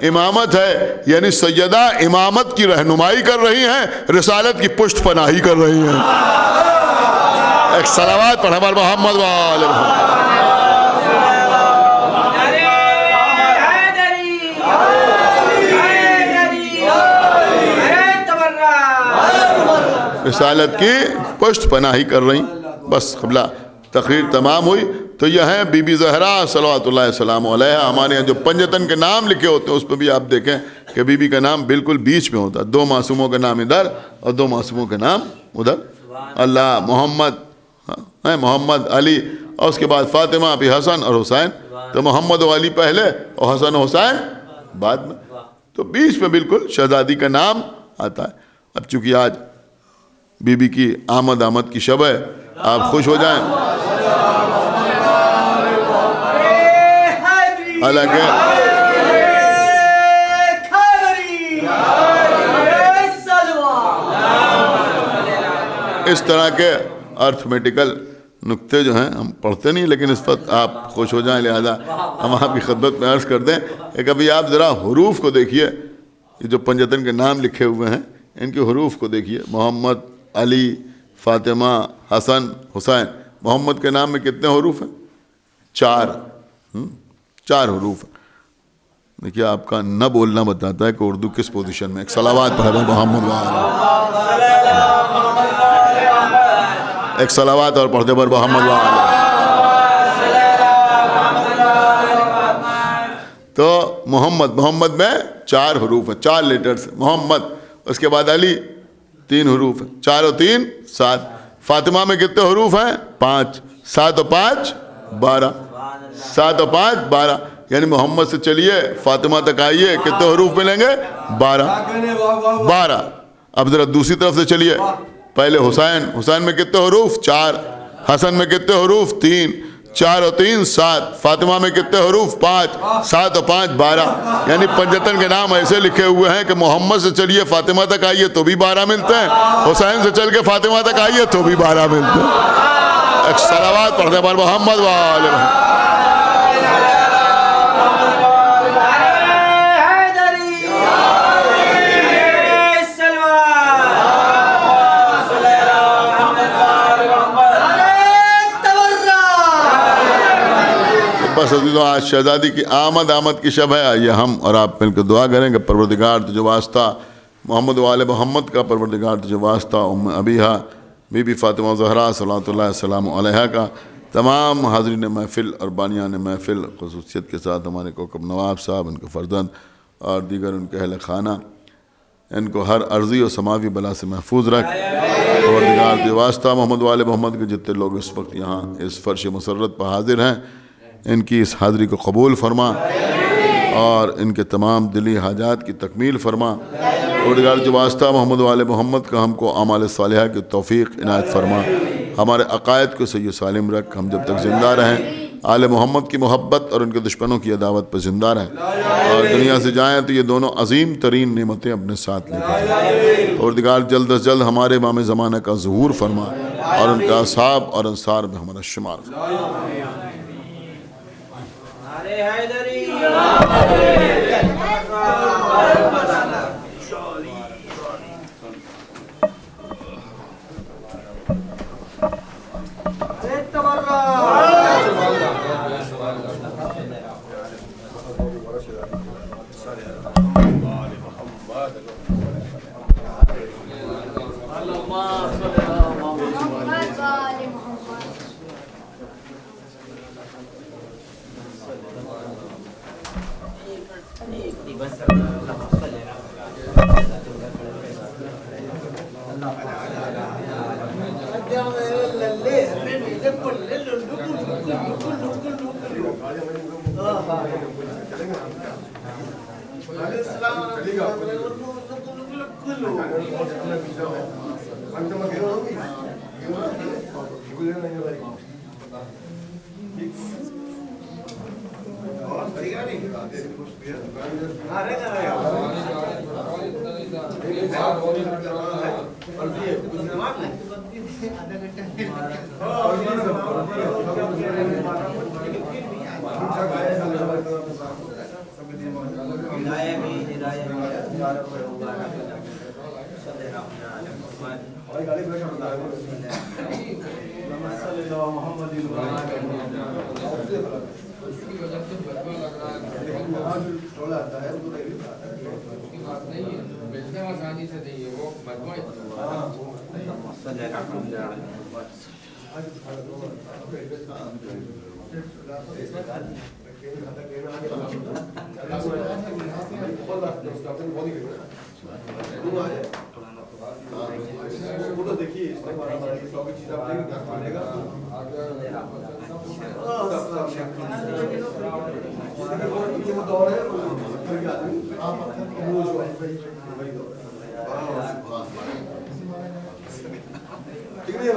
امامت ہے. یعنی سیدہ امامت کی رہنمائی کر رہی ہیں, رسالت کی پشت پناہی کر رہی ہیں. ایک صلوات پڑھ ہمارے محمد وآل محمد. رسالت کی پشت پناہی کر رہی. بس قبلہ تقریر تمام ہوئی. تو یہ ہیں بی بی زہرا صلوات اللہ السلام علیہا. ہمارے یہاں جو پنجتن کے نام لکھے ہوتے ہیں اس پہ بھی آپ دیکھیں کہ بی بی کا نام بالکل بیچ میں ہوتا ہے, 2 معصوموں کا نام ادھر اور 2 معصوموں کا نام ادھر. اللہ محمد علی اور اس کے بعد فاطمہ بھی حسن اور حسین. تو محمد و علی پہلے اور حسن و حسین بعد میں, تو بیچ میں بالکل شہزادی کا نام آتا ہے. اب چونکہ آج بی بی کی آمد کی شب ہے, آپ خوش ہو جائیں. حالانکہ اس طرح کے ارتھمیٹیکل نقطے جو ہیں ہم پڑھتے نہیں, لیکن اس وقت آپ خوش ہو جائیں. لہذا ہم آپ کی خدمت میں عرض کر دیں کہ کبھی آپ ذرا حروف کو دیکھیے, یہ جو پنجتن کے نام لکھے ہوئے ہیں ان کے حروف کو دیکھیے، محمد، علی، فاطمہ، حسن، حسین۔ محمد کے نام میں کتنے حروف ہیں؟ 4 حروف ہیں۔ دیکھیے آپ کا نہ بولنا بتاتا ہے کہ اردو کس پوزیشن میں۔ ایک صلوات پڑھے محمد وآلہ، ایک صلوات اور پڑھتے پر محمد وآلہ۔ تو محمد میں 4 حروف ہیں، 4 لیٹرز محمد۔ اس کے بعد علی 3 حروف ہیں، 4 اور 3 7۔ فاطمہ میں کتنے حروف ہیں؟ 5۔ 7 اور 5 12، 7 اور 5 12۔ یعنی محمد سے چلیے فاطمہ تک آئیے، کتنے حروف ملیں گے؟ 12۔ اب ذرا دوسری طرف سے چلیے، پہلے حسین میں کتنے حروف؟ 4۔ حسن میں کتنے حروف؟ 3۔ 4 اور 3 7۔ فاطمہ میں کتنے حروف؟ 5۔ 7 اور 5 12۔ یعنی پنجتن کے نام ایسے لکھے ہوئے ہیں کہ محمد سے چلیے فاطمہ تک آئیے تو بھی 12 ملتے ہیں، حسین سے چل کے فاطمہ تک آئیے تو بھی 12 ملتے ہیں۔ ایک صلوات پڑھتے پر محمد وآلہ محمد۔ بس عزیزوں، آج شہزادی کی آمد کی شب ہے۔ آئیے ہم اور آپ مل کے دعا کریں کہ پروردگار تجھے واسطہ محمد وآل محمد کا، پروردگار تجھے واسطہ ام ابیہا بی بی فاطمہ زہرا صلوات اللہ السلام علیہا کا، تمام حاضرین محفل اور بانیان محفل، خصوصیت کے ساتھ ہمارے کوکب نواب صاحب، ان کے فرزند اور دیگر ان کے اہل خانہ، ان کو ہر عرضی و سماوی بلا سے محفوظ رکھ۔ پروردگار تجھے واسطہ محمد وآل محمد کے جتنے لوگ اس وقت یہاں اس فرش مسرت پر حاضر ہیں، ان کی اس حاضری کو قبول فرما اور ان کے تمام دلی حاجات کی تکمیل فرما۔ پروردگار جو واسطہ محمد وآل محمد کا ہم کو اعمال صالحہ کی توفیق عنایت فرما، ہمارے عقائد کو صحیح سالم رکھ، ہم جب تک زندہ رہیں آل محمد کی محبت اور ان کے دشمنوں کی عداوت پر زندہ رہیں، اور دنیا سے جائیں تو یہ دونوں عظیم ترین نعمتیں اپنے ساتھ لے کر جائیں۔ پروردگار جلد از جلد ہمارے امام زمانہ کا ظہور فرما اور ان کے اصحاب اور انصار میں ہمارا شمار فرما۔ ٹھیک ہے